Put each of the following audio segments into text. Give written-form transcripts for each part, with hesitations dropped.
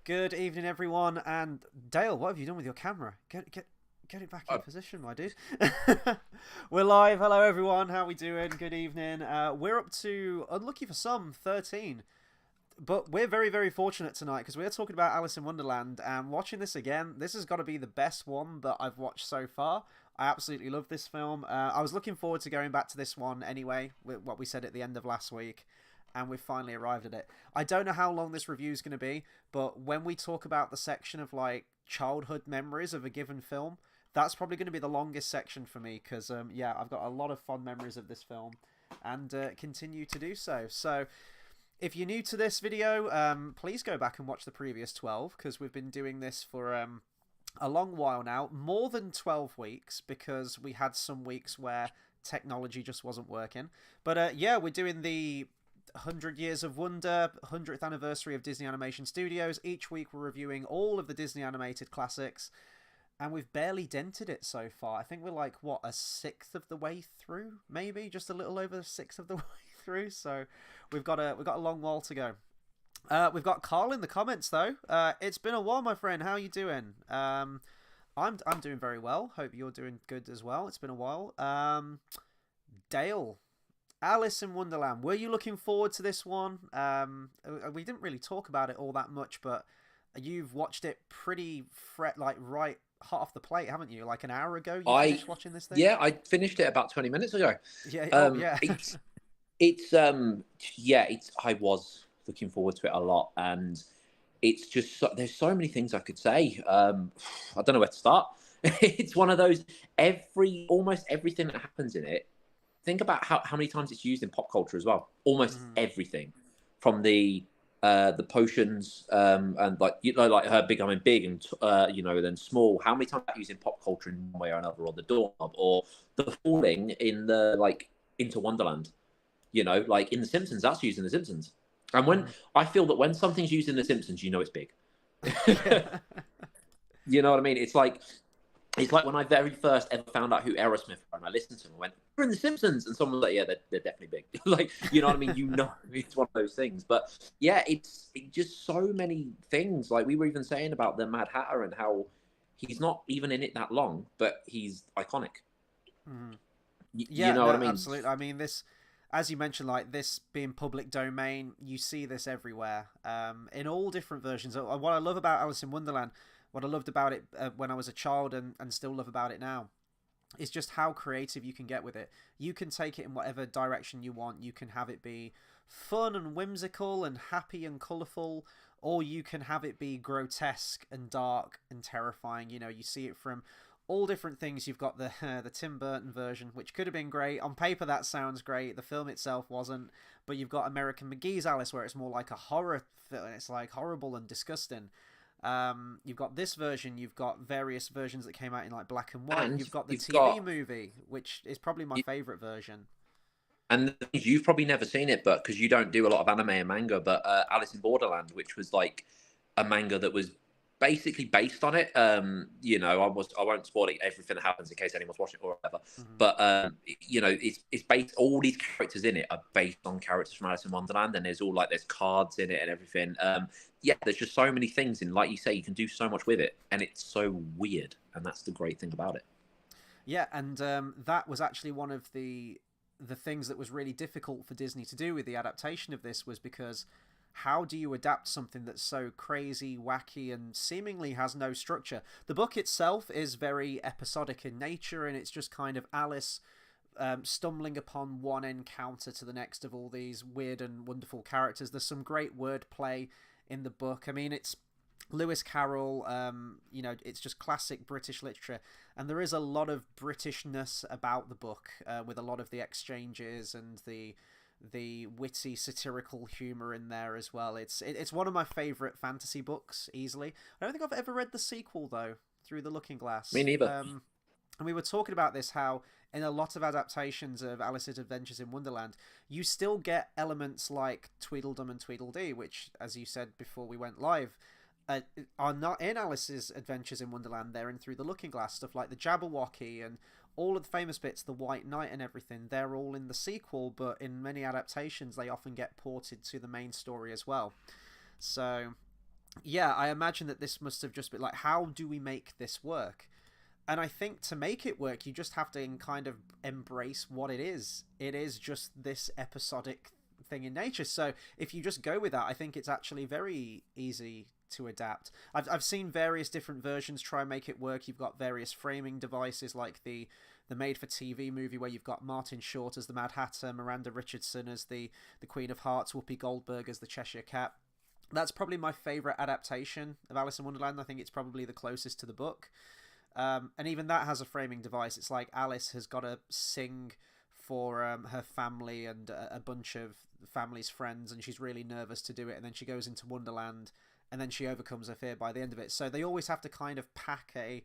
Good evening, everyone. And Dale, what have you done with your camera? Get it back in Uh, position, my dude. We're live. Hello, everyone. How we doing? Good evening. We're up to, unlucky for some, 13. But we're very, very fortunate tonight because we're talking about Alice in Wonderland. And watching this again, this has got to be the best one that I've watched so far. I absolutely love this film. I was looking forward to going back to this one anyway, with what we said at the end of last week. And we've finally arrived at it. I don't know how long this review is going to be, but when we talk about the section of like childhood memories of a given film, that's probably going to be the longest section for me because yeah, I've got a lot of fond memories of this film and continue to do so. So if you're new to this video, please go back and watch the previous 12 because we've been doing this for a long while now, more than 12 weeks because we had some weeks where technology just wasn't working. But yeah, we're doing the 100 Years of Wonder, 100th anniversary of Disney Animation Studios. Each week we're reviewing all of the Disney animated classics, and we've barely dented it so far. I think we're like, what, a sixth of the way through? Maybe just a little over a sixth of the way through. So we've got a long while to go. We've got Carl in the comments though. It's been a while, my friend. How are you doing? I'm doing very well. Hope you're doing good as well. It's been a while. Dale, Alice in Wonderland. Were you looking forward to this one? We didn't really talk about it all that much, but you've watched it pretty like right hot off the plate, haven't you? Like an hour ago, you I finished watching this thing. yeah, I finished it about 20 minutes ago. Yeah. Oh, Um, yeah. it's it's I was looking forward to it a lot, and it's just there's so many things I could say. I don't know where to start. It's one of those almost everything that happens in it. Think about how many times it's used in pop culture as well. Almost Mm. everything, from the potions, and like her becoming big and then small. How many times that used in pop culture in one way or another, or the doorknob, or the falling in the like into Wonderland. Like in The Simpsons, that's used in The Simpsons. And when Mm. I feel that when something's used in The Simpsons, you know it's big. Yeah. You know what I mean? It's like when I very first ever found out who Aerosmith were, and I listened to them, I went, "They're in The Simpsons," and someone was like, "Yeah, they're definitely big." Like, you know what I mean? It's one of those things. But yeah, it's just so many things. Like we were even saying about the Mad Hatter and how he's not even in it that long, but he's iconic. Mm. You Yeah, know no, what I mean? absolutely. I mean, this, as you mentioned, like this being public domain, you see this everywhere, in all different versions. What I love about Alice in Wonderland, what I loved about it when I was a child and still love about it now, is just how creative you can get with it. You can take it in whatever direction you want. You can have it be fun and whimsical and happy and colourful, or you can have it be grotesque and dark and terrifying. You know, you see it from all different things. You've got the the Tim Burton version, which could have been great on paper. That sounds great. The film itself wasn't. But you've got American McGee's Alice, where it's more like a horror film. It's like horrible and disgusting. You've got this version. You've got various versions that came out in like black and white. And You've got the you've TV got movie, which is probably my favorite version. And the thing is, you've probably never seen it, but because you don't do a lot of anime and manga, but Alice in Borderland, which was like a manga that was basically based on it. I won't spoil it, everything that happens in case anyone's watching it or whatever. Mm-hmm. But it's based. All these characters in it are based on characters from Alice in Wonderland, and there's cards in it and everything. Yeah, there's just so many things, and like you say, you can do so much with it, and it's so weird, and that's the great thing about it. Yeah, and that was actually one of the things that was really difficult for Disney to do with the adaptation of this, was because how do you adapt something that's so crazy, wacky, and seemingly has no structure? The book itself is very episodic in nature, and it's just kind of Alice stumbling upon one encounter to the next of all these weird and wonderful characters. There's some great wordplay in the book. I mean, it's Lewis Carroll, it's just classic British literature, and there is a lot of Britishness about the book, with a lot of the exchanges and the witty satirical humor in there as well. It's one of my favorite fantasy books easily. I don't think I've ever read the sequel though, Through the Looking Me Glass. neither. And we were talking about this, how in a lot of adaptations of Alice's Adventures in Wonderland, you still get elements like Tweedledum and Tweedledee, which, as you said before we went live, are not in Alice's Adventures in Wonderland. They're in Through the Looking Glass. Stuff like the Jabberwocky and all of the famous bits, the White Knight and everything, they're all in the sequel, but in many adaptations they often get ported to the main story as well. So yeah, I imagine that this must have just been like, how do we make this work? And I think to make it work, you just have to kind of embrace what it is. It is just this episodic thing in nature. So if you just go with that, I think it's actually very easy to adapt. I've seen various different versions try and make it work. You've got various framing devices like the made-for-TV movie where you've got Martin Short as the Mad Hatter, Miranda Richardson as the Queen of Hearts, Whoopi Goldberg as the Cheshire Cat. That's probably my favourite adaptation of Alice in Wonderland. I think it's probably the closest to the book. And even that has a framing device. It's like Alice has got to sing for her family and a bunch of family's friends, and she's really nervous to do it, and then she goes into Wonderland, and then she overcomes her fear by the end of it. So they always have to kind of pack a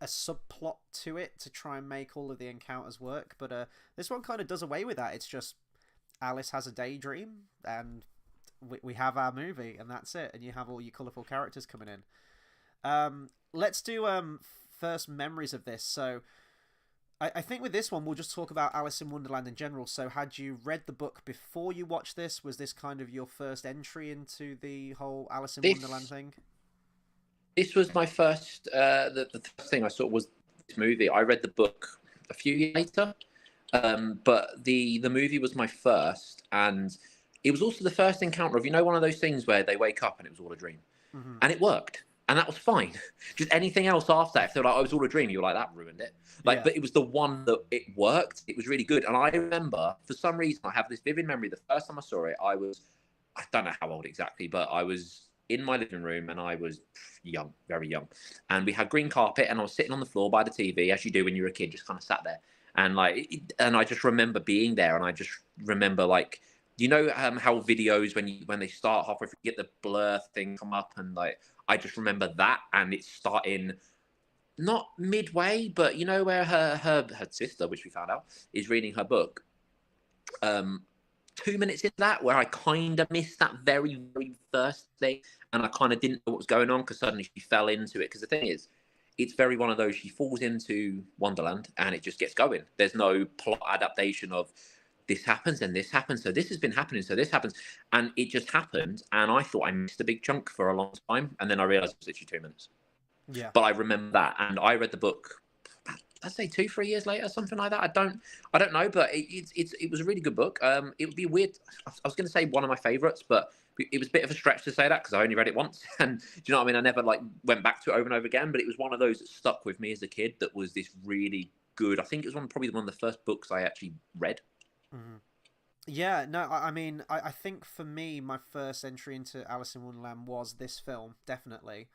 subplot to it to try and make all of the encounters work. But this one kind of does away with that. It's just Alice has a daydream, and we have our movie, and that's it. And you have all your colourful characters coming in. Let's do first memories of this. So I think with this one, we'll just talk about Alice in Wonderland in general. So had you read the book before you watched this? Was this kind of your first entry into the whole Alice in Wonderland thing? This was my first, the first thing I saw was this movie. I read the book a few years later, but the movie was my first, and it was also the first encounter of, one of those things where they wake up and it was all a dream. Mm-hmm. And it worked. And that was fine. Just anything else after that, if they're like, it was all a dream, you're like, that ruined it. But it was the one that it worked. It was really good. And I remember, for some reason, I have this vivid memory. The first time I saw it, I don't know how old exactly, but I was in my living room and I was young, very young. And we had green carpet and I was sitting on the floor by the TV, as you do when you're a kid, just kind of sat there. And and I just remember being there, and I just remember how videos when they start halfway through, get the blur thing come up, and I just remember that, and it's starting not midway, but where her sister, which we found out, is reading her book. 2 minutes into that, where I kind of missed that very, very first thing, and I kind of didn't know what was going on because suddenly she fell into it. Because the thing is, it's very one of those, she falls into Wonderland and it just gets going. There's no plot adaptation of this happens and this happens, so this has been happening, so this happens, and it just happened, and I thought I missed a big chunk for a long time, and then I realized it was literally 2 minutes. Yeah. But I remember that, and I read the book, I'd say 2-3 years later, something like that. I don't know, but it was a really good book. It would be weird. I was going to say one of my favorites, but it was a bit of a stretch to say that because I only read it once, and do you know what I mean? I never went back to it over and over again, but it was one of those that stuck with me as a kid. That was this really good. I think it was probably one of the first books I actually read. Mm-hmm. Yeah, no, I mean, I think for me, my first entry into Alice in Wonderland was this film, definitely.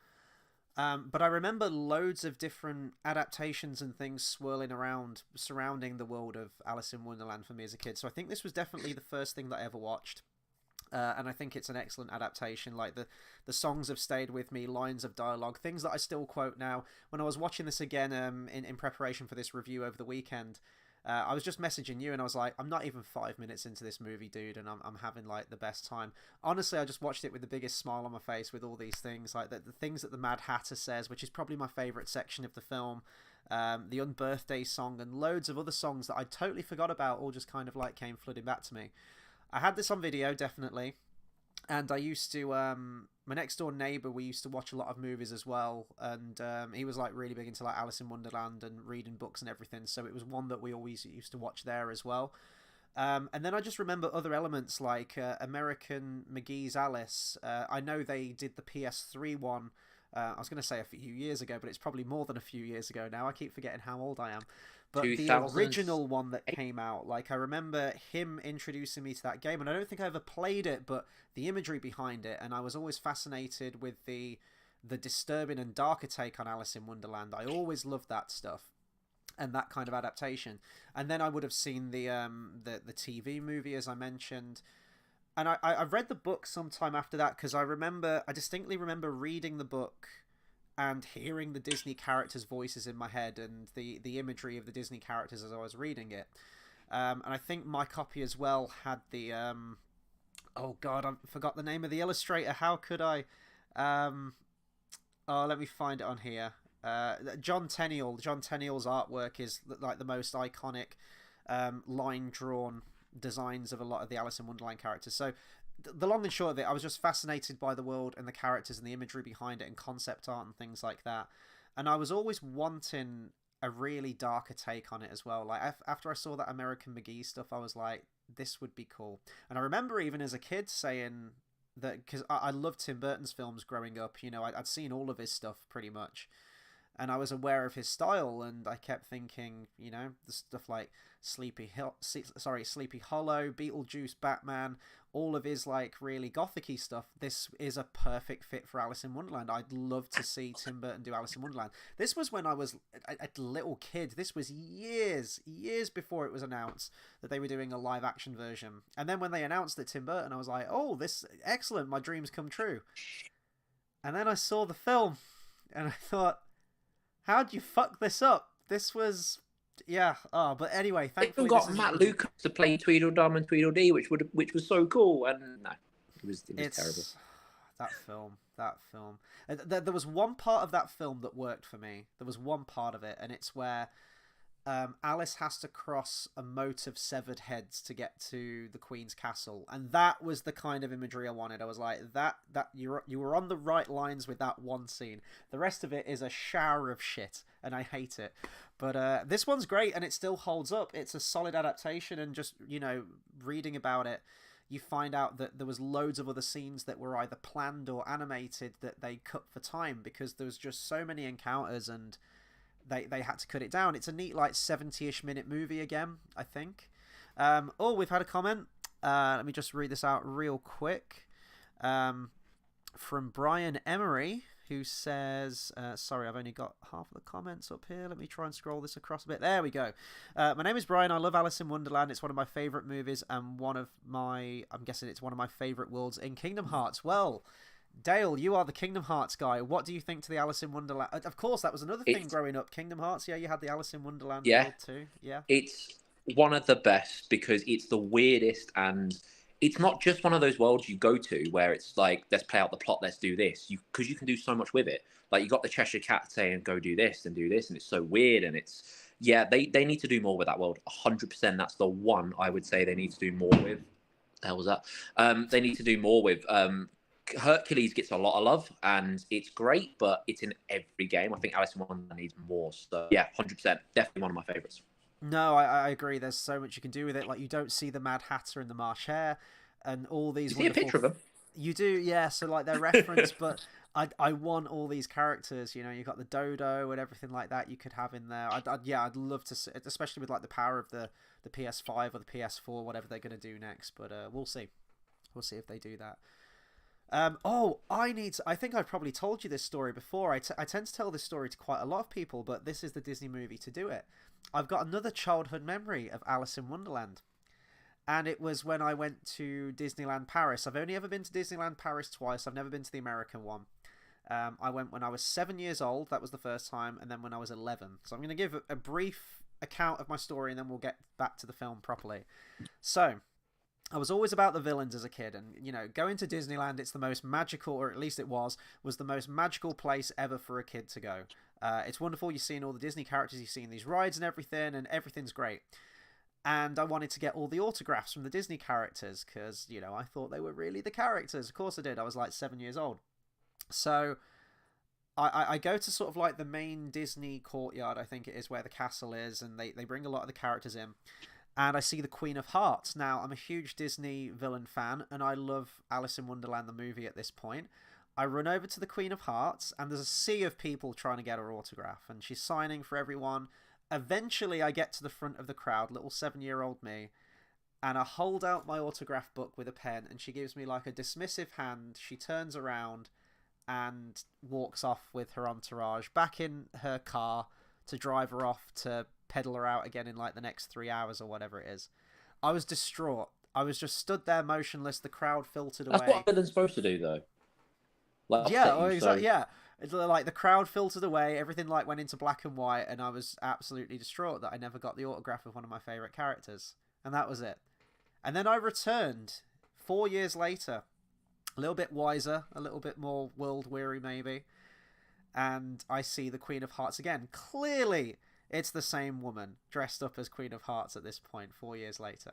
But I remember loads of different adaptations and things swirling around, surrounding the world of Alice in Wonderland for me as a kid. So I think this was definitely the first thing that I ever watched. And I think it's an excellent adaptation. Like the songs have stayed with me, lines of dialogue, things that I still quote now. When I was watching this again in preparation for this review over the weekend, I was just messaging you and I was like, I'm not even 5 minutes into this movie, dude, and I'm having the best time. Honestly, I just watched it with the biggest smile on my face with all these things, like the things that the Mad Hatter says, which is probably my favourite section of the film, the Unbirthday song, and loads of other songs that I totally forgot about, all just kind of came flooding back to me. I had this on video, definitely, and I used to, my next door neighbour, we used to watch a lot of movies as well, and he was really big into Alice in Wonderland and reading books and everything, so it was one that we always used to watch there as well. And then I just remember other elements like American McGee's Alice. I know they did the PS3 one, I was going to say a few years ago, but it's probably more than a few years ago now. I keep forgetting how old I am. But the original one that came out, I remember him introducing me to that game, and I don't think I ever played it, but the imagery behind it, and I was always fascinated with the disturbing and darker take on Alice in Wonderland. I always loved that stuff and that kind of adaptation. And then I would have seen the TV movie, as I mentioned. And I read the book sometime after that because I distinctly remember reading the book and hearing the Disney characters' voices in my head and the imagery of the Disney characters as I was reading it. And I think my copy as well had the... oh, God, I forgot the name of the illustrator. How could I... let me find it on here. John Tenniel. John Tenniel's artwork is the most iconic line-drawn designs of a lot of the Alice in Wonderland characters. So the long and short of it, I was just fascinated by the world and the characters and the imagery behind it and concept art and things like that. And I was always wanting a really darker take on it as well. Like after I saw that American McGee stuff, I was like, this would be cool. And I remember even as a kid saying that, because I loved Tim Burton's films growing up. You know, I'd seen all of his stuff pretty much, and I was aware of his style, and I kept thinking, you know, the stuff like Sleepy Hollow, Beetlejuice, Batman, all of his like really gothic-y stuff. This is a perfect fit for Alice in Wonderland. I'd love to see Tim Burton do Alice in Wonderland. This was when I was a little kid. This was years before it was announced that they were doing a live-action version. And then when they announced it, Tim Burton, I was like, oh, this excellent. My dreams come true. And then I saw the film, and I thought, how'd you fuck this up? This was, yeah. Oh, but anyway, thankfully, they got Matt Lucas to play Tweedledum and Tweedledee, which was so cool. And no, it was terrible. That film. There was one part of that film that worked for me. There was one part of it, and it's where Alice has to cross a moat of severed heads to get to the Queen's castle, and that was the kind of imagery I wanted. I was like, that you were on the right lines with that one scene. The rest of it is a shower of shit, and I hate it. But this one's great, and it still holds up. It's a solid adaptation, and just, you know, reading about it, you find out that there was loads of other scenes that were either planned or animated that they cut for time, because there was just so many encounters, and they had to cut it down. It's a neat, like, 70-ish minute movie again, I think. Oh, we've had a comment. Let me just read this out real quick. From Brian Emery, who says, sorry, I've only got half of the comments up here. Let me try and scroll this across a bit. There we go. My name is Brian. I love Alice in Wonderland. It's one of my favourite movies, and I'm guessing it's one of my favourite worlds in Kingdom Hearts. Well, Dale, you are the Kingdom Hearts guy. What do you think to the Alice in Wonderland? Of course, that was another thing growing up. Kingdom Hearts, yeah, you had the Alice in Wonderland world too. Yeah, it's one of the best because it's the weirdest, and it's not just one of those worlds you go to where it's like, let's play out the plot, let's do this. Because you can do so much with it. Like, you got the Cheshire Cat saying, go do this, and it's so weird, and it's, yeah, they need to do more with that world. 100%. That's the one I would say they need to do more with. The hell was that? They need to do more with. Hercules gets a lot of love, and it's great, but it's in every game. I think Alice in Wonderland needs more. So yeah, 100%, definitely one of my favorites. No, I agree. There's so much you can do with it. Like, you don't see the Mad Hatter and the Marsh Hare, and all these. You see a picture of them. You do, yeah. So like, they're referenced, but I want all these characters. You know, you got the Dodo and everything like that. You could have in there. I'd love to see, especially with like the power of the PS5 or the PS4, whatever they're going to do next. But we'll see. We'll see if they do that. I think I've probably told you this story before. I tend to tell this story to quite a lot of people, but this is the Disney movie to do it. I've got another childhood memory of Alice in Wonderland, and it was when I went to Disneyland Paris. I've only ever been to Disneyland Paris twice. I've never been to the American one. I went when I was 7 years old. That was the first time, and then when I was 11. So I'm going to give a brief account of my story, and then we'll get back to the film properly. So I was always about the villains as a kid, and, you know, going to Disneyland, it's the most magical, or at least it was the most magical place ever for a kid to go. It's wonderful. You're seeing all the Disney characters, you're seeing these rides and everything's great. And I wanted to get all the autographs from the Disney characters, because, you know, I thought they were really the characters. Of course I did. I was like 7 years old. So I go to sort of like the main Disney courtyard, I think it is, where the castle is, and they bring a lot of the characters in. And I see the Queen of Hearts. Now, I'm a huge Disney villain fan, and I love Alice in Wonderland, the movie, at this point. I run over to the Queen of Hearts, and there's a sea of people trying to get her autograph, and she's signing for everyone. Eventually, I get to the front of the crowd, little 7-year-old me, and I hold out my autograph book with a pen, and she gives me like a dismissive hand. She turns around and walks off with her entourage back in her car to drive her off to pedal her out again in like the next 3 hours or whatever it is. I was distraught. I was just stood there motionless. The crowd filtered away. That's what a villain's supposed to do, though. Like, yeah, exactly. Yeah, it's like the crowd filtered away. Everything like went into black and white, and I was absolutely distraught that I never got the autograph of one of my favorite characters, and that was it. And then I returned 4 years later, a little bit wiser, a little bit more world weary maybe, and I see the Queen of Hearts again. Clearly, it's the same woman dressed up as Queen of Hearts at this point, 4 years later.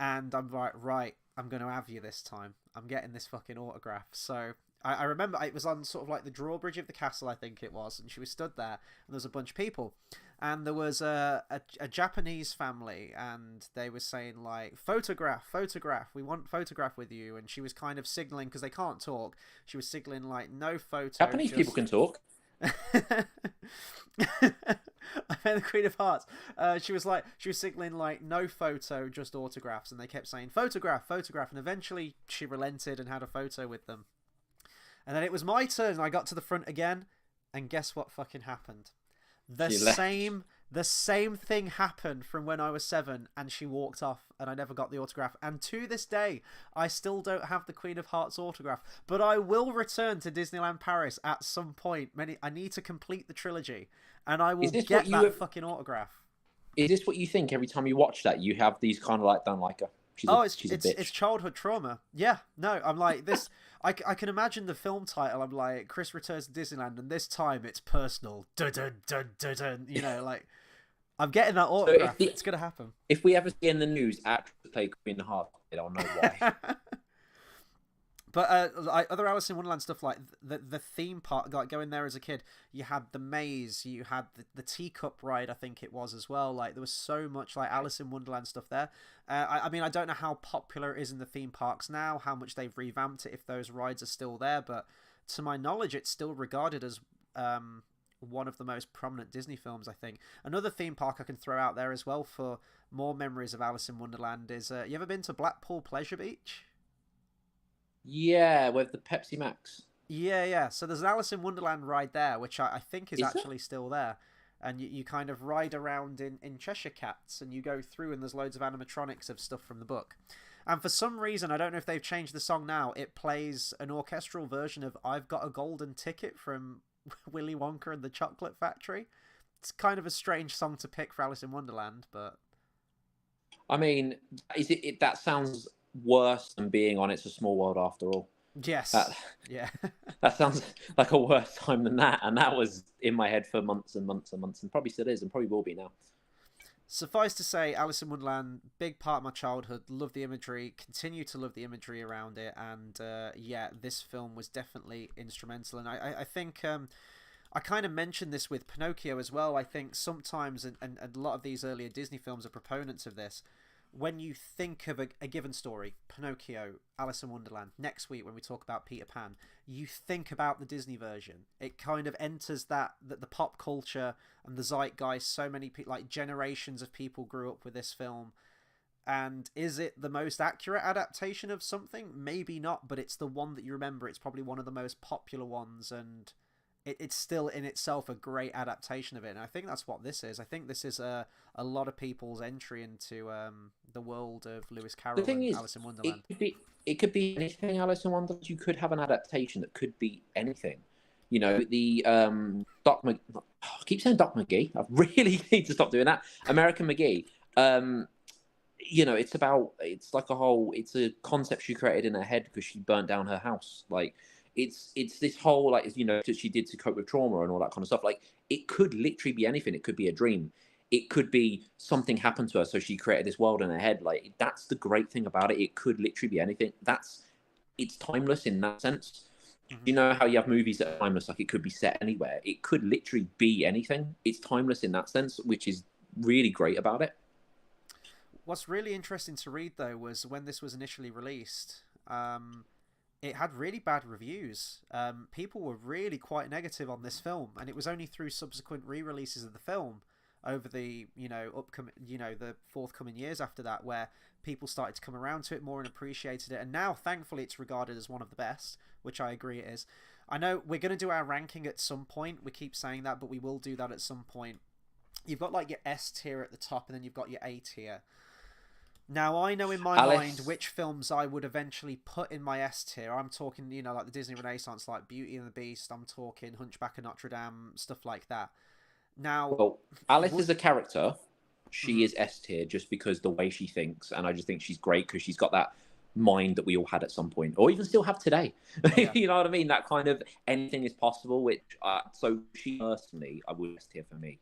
And I'm right, I'm going to have you this time. I'm getting this fucking autograph. So I remember it was on sort of like the drawbridge of the castle, I think it was, and she was stood there, and there was a bunch of people, and there was a Japanese family, and they were saying like, photograph, we want photograph with you, and she was kind of signaling, because they can't talk, she was signaling like, no photo. Japanese people can talk. I meant the Queen of Hearts. She was signaling like, no photo, just autographs, and they kept saying photograph, and eventually she relented and had a photo with them. And then it was my turn, and I got to the front again, and guess what fucking happened? The same thing happened from when I was 7, and she walked off, and I never got the autograph. And to this day, I still don't have the Queen of Hearts autograph, but I will return to Disneyland Paris at some point. I need to complete the trilogy, and I will get that fucking autograph. Is this what you think every time you watch that? You have these kind of like, don't like her. It's childhood trauma. Yeah, no, I'm like this. I can imagine the film title. I'm like, Chris returns to Disneyland, and this time it's personal. Dun, dun, dun, dun, dun. You know, like, I'm getting that autograph. So it's gonna happen. If we ever see in the news actors play Queen of Hearts, I don't know why. But other Alice in Wonderland stuff, like the theme park, like going there as a kid, you had the maze, you had the teacup ride, I think it was as well. Like, there was so much like Alice in Wonderland stuff there. I mean, I don't know how popular it is in the theme parks now, how much they've revamped it, if those rides are still there. But to my knowledge, it's still regarded as one of the most prominent Disney films, I think. Another theme park I can throw out there as well for more memories of Alice in Wonderland is, you ever been to Blackpool Pleasure Beach? Yeah, with the Pepsi Max. Yeah. So there's an Alice in Wonderland ride there, which I think is actually still there. And you kind of ride around in Cheshire Cats, and you go through, and there's loads of animatronics of stuff from the book. And for some reason, I don't know if they've changed the song now, it plays an orchestral version of I've Got a Golden Ticket from Willy Wonka and the Chocolate Factory. It's kind of a strange song to pick for Alice in Wonderland, but... I mean, that sounds worse than being on It's a Small World After All. Yes. Yeah. That sounds like a worse time than that, and that was in my head for months and months and months, and probably still is, and probably will be now. Suffice to say, Alice in Wonderland, big part of my childhood. Love the imagery, continue to love the imagery around it, and yeah, this film was definitely instrumental. And I think I kind of mentioned this with Pinocchio as well. I think sometimes, and a lot of these earlier Disney films are proponents of this, when you think of a given story, Pinocchio, Alice in Wonderland, next week when we talk about Peter Pan, you think about the Disney version. It kind of enters that the pop culture and the zeitgeist. So many people, like generations of people, grew up with this film. And is it the most accurate adaptation of something? Maybe not, but it's the one that you remember. It's probably one of the most popular ones, and it's still in itself a great adaptation of it. And I think that's what this is. I think this is a lot of people's entry into the world of Lewis Carroll and Alice in Wonderland. It could be anything, Alice in Wonderland. You could have an adaptation that could be anything. You know, the Doc McGee. Oh, I keep saying Doc McGee. I really need to stop doing that. American McGee. You know, it's a concept she created in her head because she burnt down her house. Like, it's this whole, like, you know, that she did to cope with trauma and all that kind of stuff. Like, it could literally be anything. It could be a dream. It could be something happened to her, so she created this world in her head. Like, that's the great thing about it. It could literally be anything. It's timeless in that sense. Mm-hmm. You know how you have movies that are timeless, like it could be set anywhere. It could literally be anything. It's timeless in that sense, which is really great about it. What's really interesting to read, though, was when this was initially released, it had really bad reviews. People were really quite negative on this film, and it was only through subsequent re-releases of the film over the the forthcoming years after that where people started to come around to it more and appreciated it. And now, thankfully, it's regarded as one of the best, which I agree it is. I know we're going to do our ranking at some point. We keep saying that, but we will do that at some point. You've got like your S tier at the top, and then you've got your A tier. Now, I know in my mind which films I would eventually put in my S tier. I'm talking, you know, like the Disney Renaissance, like Beauty and the Beast. I'm talking Hunchback of Notre Dame, stuff like that. Now, well, Alice is a character. She is S tier just because the way she thinks, and I just think she's great because she's got that mind that we all had at some point, or even still have today. Yeah. You know what I mean? That kind of anything is possible. Which, so she personally, I would S tier for me.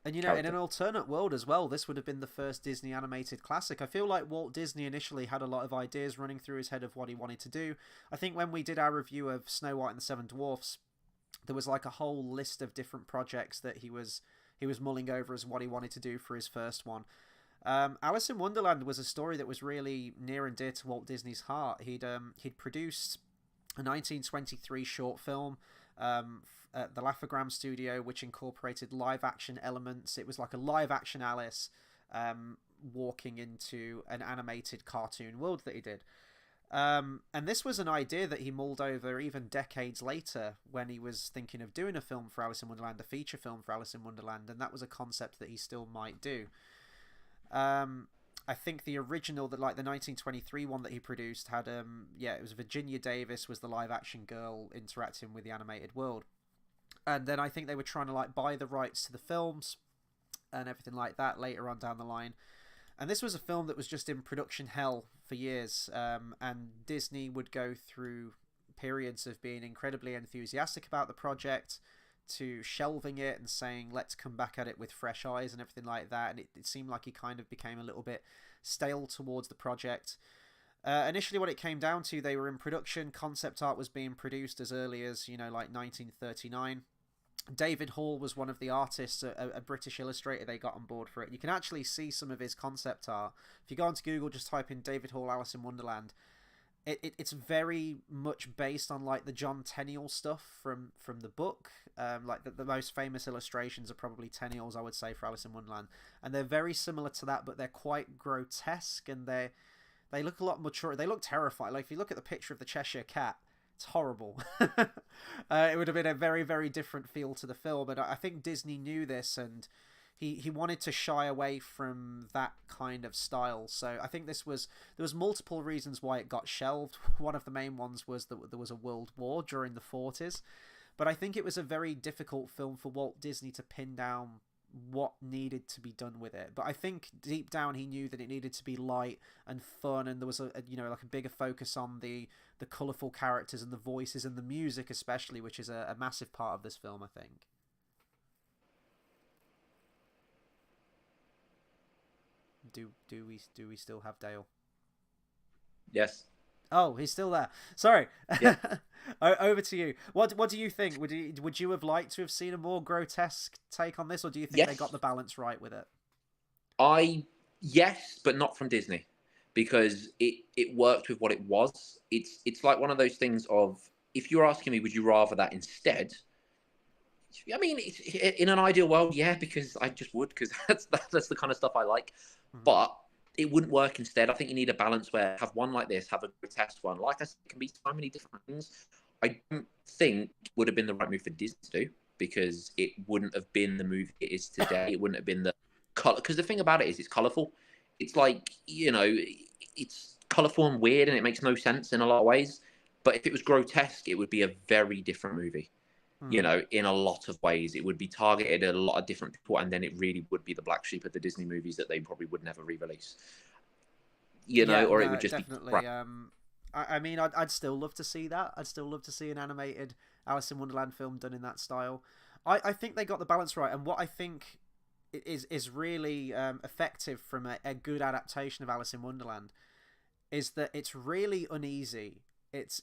And in character. an alternate world as well, this would have been the first Disney animated classic. I feel like Walt Disney initially had a lot of ideas running through his head of what he wanted to do. I think when we did our review of Snow White and the Seven Dwarfs, there was like a whole list of different projects that he was mulling over as what he wanted to do for his first one. Alice in Wonderland was a story that was really near and dear to Walt Disney's heart. He'd produced a 1923 short film at the Laugh-O-Gram studio, which incorporated live action elements. It was like a live action Alice walking into an animated cartoon world that he did. And this was an idea that he mulled over even decades later when he was thinking of doing a film for Alice in Wonderland, a feature film for Alice in Wonderland, and that was a concept that he still might do. I think the original, the 1923 one that he produced had, it was Virginia Davis was the live action girl interacting with the animated world. And then I think they were trying to buy the rights to the films and everything like that later on down the line. And this was a film that was just in production hell for years. And Disney would go through periods of being incredibly enthusiastic about the project to shelving it and saying, let's come back at it with fresh eyes and everything like that. And it seemed like he kind of became a little bit stale towards the project. Initially, what it came down to, they were in production. Concept art was being produced as early as, 1939. David Hall was one of the artists, a British illustrator they got on board for it. You can actually see some of his concept art. If you go onto Google, just type in David Hall Alice in Wonderland. It's very much based on the John Tenniel stuff from the book. The most famous illustrations are probably Tenniel's, I would say, for Alice in Wonderland, and they're very similar to that, but they're quite grotesque and they look a lot mature. They look terrifying. If you look at the picture of the Cheshire Cat, it's horrible. It would have been a very, very different feel to the film, and I think Disney knew this, and he wanted to shy away from that kind of style. So I think there was multiple reasons why it got shelved. One of the main ones was that there was a world war during the 40s, but I think it was a very difficult film for Walt Disney to pin down what needed to be done with it. But I think deep down he knew that it needed to be light and fun, and there was a bigger focus on the colourful characters and the voices and the music especially, which is a massive part of this film, I think. Do we still have Dale? Yes. Oh, he's still there. Sorry. Yeah. Over to you. What do you think? Would you have liked to have seen a more grotesque take on this, or do you think Yes. they got the balance right with it? Yes, but not from Disney, because it worked with what it was. It's like one of those things of, if you're asking me, would you rather that instead? I mean, in an ideal world, yeah, because I just would, because that's the kind of stuff I like. Mm-hmm. But it wouldn't work instead. I think you need a balance where have one like this, have a grotesque one. Like I said, it can be so many different things. I don't think it would have been the right move for Disney to do, because it wouldn't have been the movie it is today. It wouldn't have been the color. Because the thing about it is, it's colorful. It's it's colorful and weird, and it makes no sense in a lot of ways. But if it was grotesque, it would be a very different movie. In a lot of ways, it would be targeted at a lot of different people, and then it really would be the black sheep of the Disney movies that they probably would never re-release. It would just definitely. Be. I mean, I'd still love to see that. I'd still love to see an animated Alice in Wonderland film done in that style. I think they got the balance right, and what I think is really effective from a good adaptation of Alice in Wonderland is that it's really uneasy.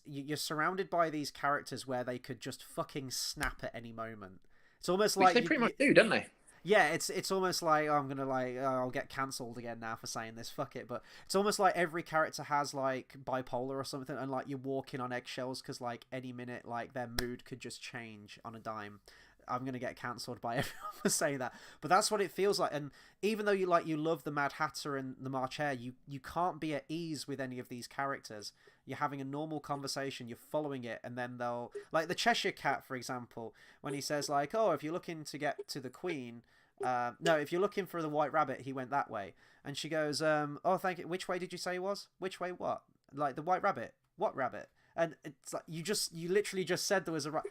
You're surrounded by these characters where they could just fucking snap at any moment. It's almost like they pretty much do, don't they? Yeah, it's almost like I'll get cancelled again now for saying this. Fuck it, but it's almost like every character has bipolar or something, and you're walking on eggshells because any minute their mood could just change on a dime. I'm gonna get cancelled by everyone for saying that, but that's what it feels like. And even though you love the Mad Hatter and the March Hare, you can't be at ease with any of these characters. You're having a normal conversation, you're following it, and then they'll the Cheshire Cat, for example, when he says oh, if you're looking to get to the Queen, no, if you're looking for the White Rabbit, he went that way, and she goes, oh, thank you. Which way did you say he was? Which way? What? The White Rabbit? What rabbit? And it's you literally just said there was a right.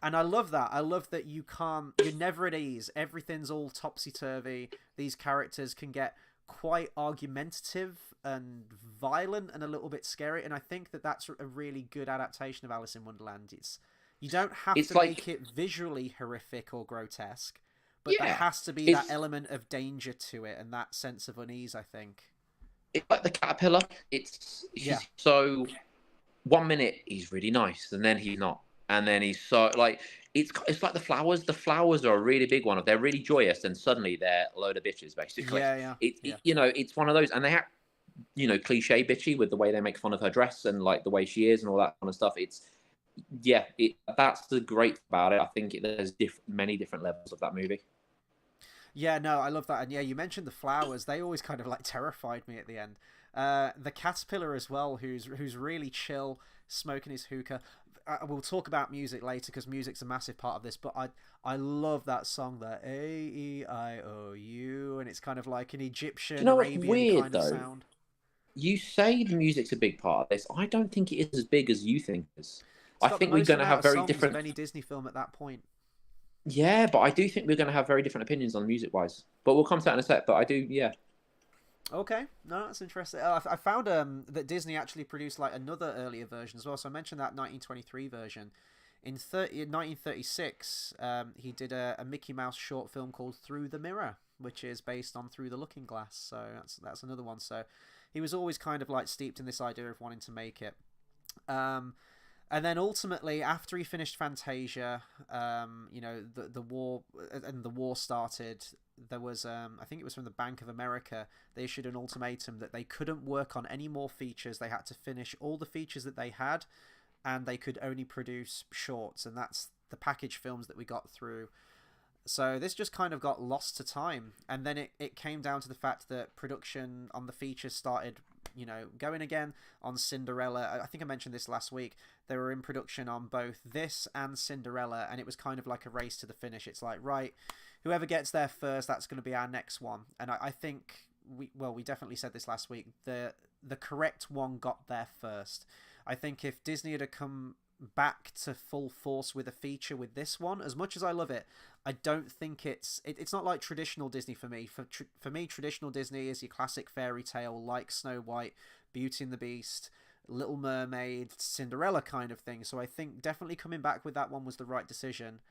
And I love that. I love that you're never at ease. Everything's all topsy-turvy. These characters can get quite argumentative and violent and a little bit scary. And I think that that's a really good adaptation of Alice in Wonderland. You don't have to make it visually horrific or grotesque, but there Yeah, has to be that element of danger to it and that sense of unease, I think. it's like the caterpillar. Yeah. He's so 1 minute he's really nice, and then he's not, and then he's so like it's like the flowers. The flowers are a really big one. They're really joyous, and suddenly they're a load of bitches, basically. Yeah. It's one of those, and they have cliche bitchy with the way they make fun of her dress and like the way she is and all that kind of stuff. That's the great about it. I think there's many different levels of that movie. Yeah, no, I love that. And yeah, you mentioned the flowers. They always kind of like terrified me at the end. The caterpillar as well, who's really chill, smoking his hookah. We'll talk about music later because music's a massive part of this. But I love that song, the AEIOU, and it's kind of like an Egyptian, Do you know what's Arabian weird kind of though? sound. You say the music's a big part of this. I don't think it is as big as you think it is. It's I got think the we're most going to amount have of very songs different. of any Disney film at that point. Yeah, but I do think we're going to have very different opinions on music wise. But we'll come to that in a sec. But I do, yeah. Okay, no, that's interesting. I found that Disney actually produced like another earlier version as well. So I mentioned that 1923 version. In 1936, he did a Mickey Mouse short film called Through the Mirror, which is based on Through the Looking Glass. So that's another one. So he was always kind of like steeped in this idea of wanting to make it. And then ultimately, after he finished Fantasia, the war and the war started. There was, I think it was from the Bank of America. They issued an ultimatum that they couldn't work on any more features. They had to finish all the features that they had, and they could only produce shorts. And that's the package films that we got through. So this just kind of got lost to time. And then it came down to the fact that production on the features started, going again on Cinderella. I think I mentioned this last week. They were in production on both this and Cinderella, and it was kind of like a race to the finish. It's like, right, whoever gets there first, that's going to be our next one. And I think we definitely said this last week. The correct one got there first. I think if Disney had come back to full force with a feature with this one, as much as I love it, I don't think it's not like traditional Disney for me. For me, traditional Disney is your classic fairy tale like Snow White, Beauty and the Beast, Little Mermaid, Cinderella kind of thing. So I think definitely coming back with that one was the right decision.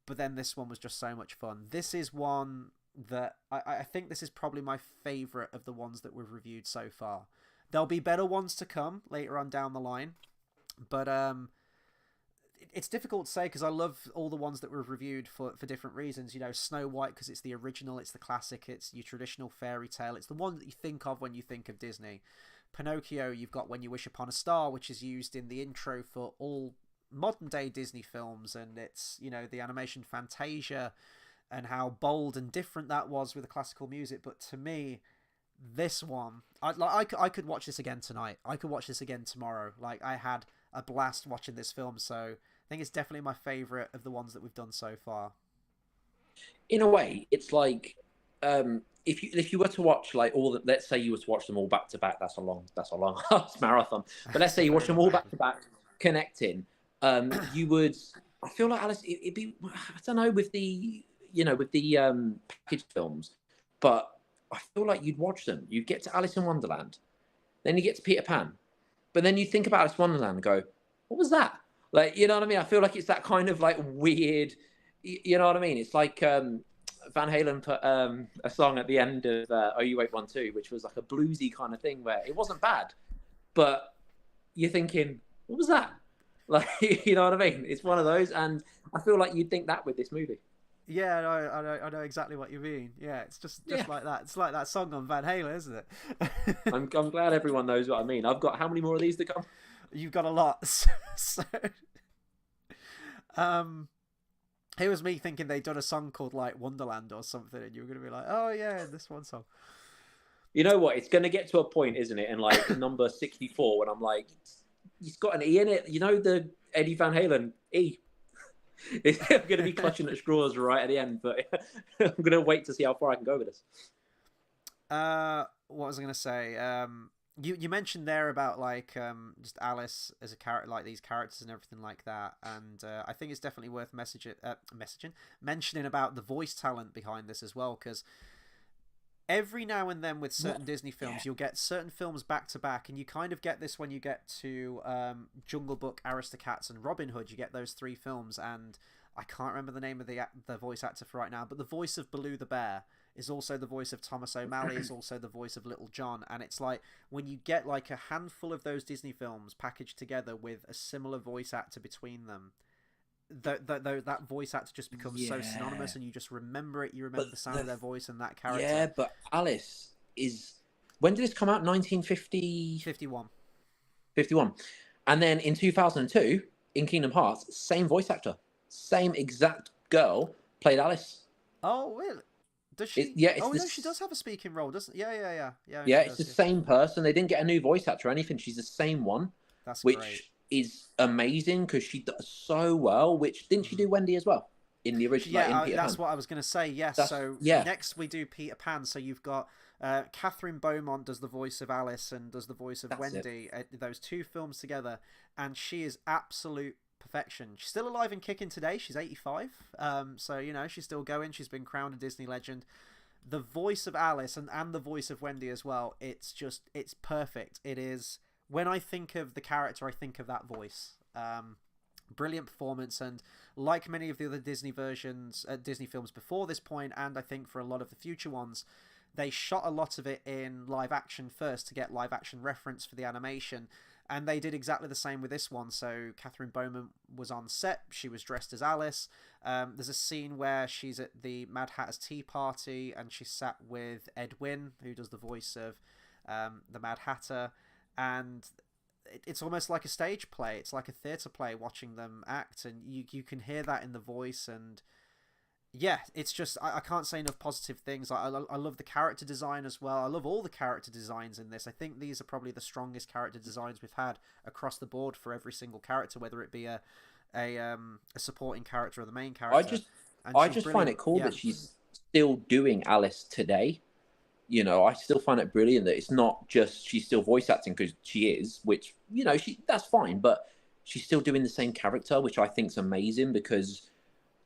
But then this one was just so much fun. This is one that I think this is probably my favourite of the ones that we've reviewed so far. There'll be better ones to come later on down the line. But it's difficult to say because I love all the ones that we've reviewed for different reasons. Snow White because it's the original, it's the classic, it's your traditional fairy tale. It's the one that you think of when you think of Disney. Pinocchio, you've got When You Wish Upon a Star, which is used in the intro for all modern day Disney films, and it's the animation Fantasia and how bold and different that was with the classical music. But to me, this one, I could watch this again tonight. I could watch this again tomorrow. Like, I had a blast watching this film, so I think it's definitely my favorite of the ones that we've done so far. In a way, it's like if you were to watch like let's say you were to watch them all back to back. That's a long marathon. But let's say you watch them all back to back, connecting. You would. I feel like Alice. It'd be. I don't know with the package films, but I feel like you'd watch them. You'd get to Alice in Wonderland, then you get to Peter Pan, but then you think about Alice in Wonderland and go, "What was that?" Like, you know what I mean? I feel like it's that kind of like weird. You know what I mean? It's like Van Halen put a song at the end of "Oh You Wait 1-2," which was like a bluesy kind of thing where it wasn't bad, but you're thinking, "What was that?" Like, you know what I mean? It's one of those, and I feel like you'd think that with this movie. Yeah, I know exactly what you mean. Yeah, it's just like that. It's like that song on Van Halen, isn't it? I'm glad everyone knows what I mean. I've got how many more of these to come? You've got a lot. So, it was me thinking they'd done a song called like Wonderland or something, and you were gonna be like, "Oh yeah, this one song." You know what? It's gonna get to a point, isn't it? In like number 64, when I'm like, "He's got an E in it." You know, the Eddie Van Halen E. I'm going to be clutching at straws right at the end, but I'm going to wait to see how far I can go with this. What was I going to say? You mentioned there about like just Alice as a character, like these characters and everything like that, and I think it's definitely worth mentioning about the voice talent behind this as well, because every now and then with certain Disney films, you'll get certain films back to back, and you kind of get this when you get to Jungle Book, Aristocats, and Robin Hood. You get those three films, and I can't remember the name of the voice actor for right now, but the voice of Baloo the bear is also the voice of Thomas O'Malley, is also the voice of Little John. And it's like, when you get like a handful of those Disney films packaged together with a similar voice actor between them, that voice actor just becomes so synonymous, and you just remember it. You remember the sound of their voice and that character. Yeah, but Alice is... When did this come out? 1950... 51. 51. And then in 2002, in Kingdom Hearts, same voice actor. Same exact girl played Alice. Oh, really? Does she? No, she does have a speaking role, doesn't? Yeah. Yeah, it's the same person. They didn't get a new voice actor or anything. She's the same one. That's which great. Is amazing because she does so well. Which didn't she do Wendy as well in the original? Yeah, Peter that's Pan? what I was going to say. Yes. Next we do Peter Pan. So you've got Catherine Beaumont does the voice of Alice and does the voice of Wendy. Those two films together, and she is absolute perfection. She's still alive and kicking today. She's 85. So she's still going. She's been crowned a Disney legend. The voice of Alice and the voice of Wendy as well. It's perfect. It is. When I think of the character, I think of that voice. Brilliant performance, and like many of the other Disney films before this point, and I think for a lot of the future ones, they shot a lot of it in live action first to get live action reference for the animation. And they did exactly the same with this one. So Catherine Beaumont was on set. She was dressed as Alice. There's a scene where she's at the Mad Hatter's tea party, and she's sat with Ed Wynn, who does the voice of the Mad Hatter. And it's almost like a stage play. It's like a theatre play watching them act. And you can hear that in the voice. And yeah, it's just, I can't say enough positive things. I love the character design as well. I love all the character designs in this. I think these are probably the strongest character designs we've had across the board for every single character, whether it be a supporting character or the main character. I just find it cool that she's still doing Alice today. I still find it brilliant that it's not just she's still voice acting, because she is, which, that's fine, but she's still doing the same character, which I think is amazing, because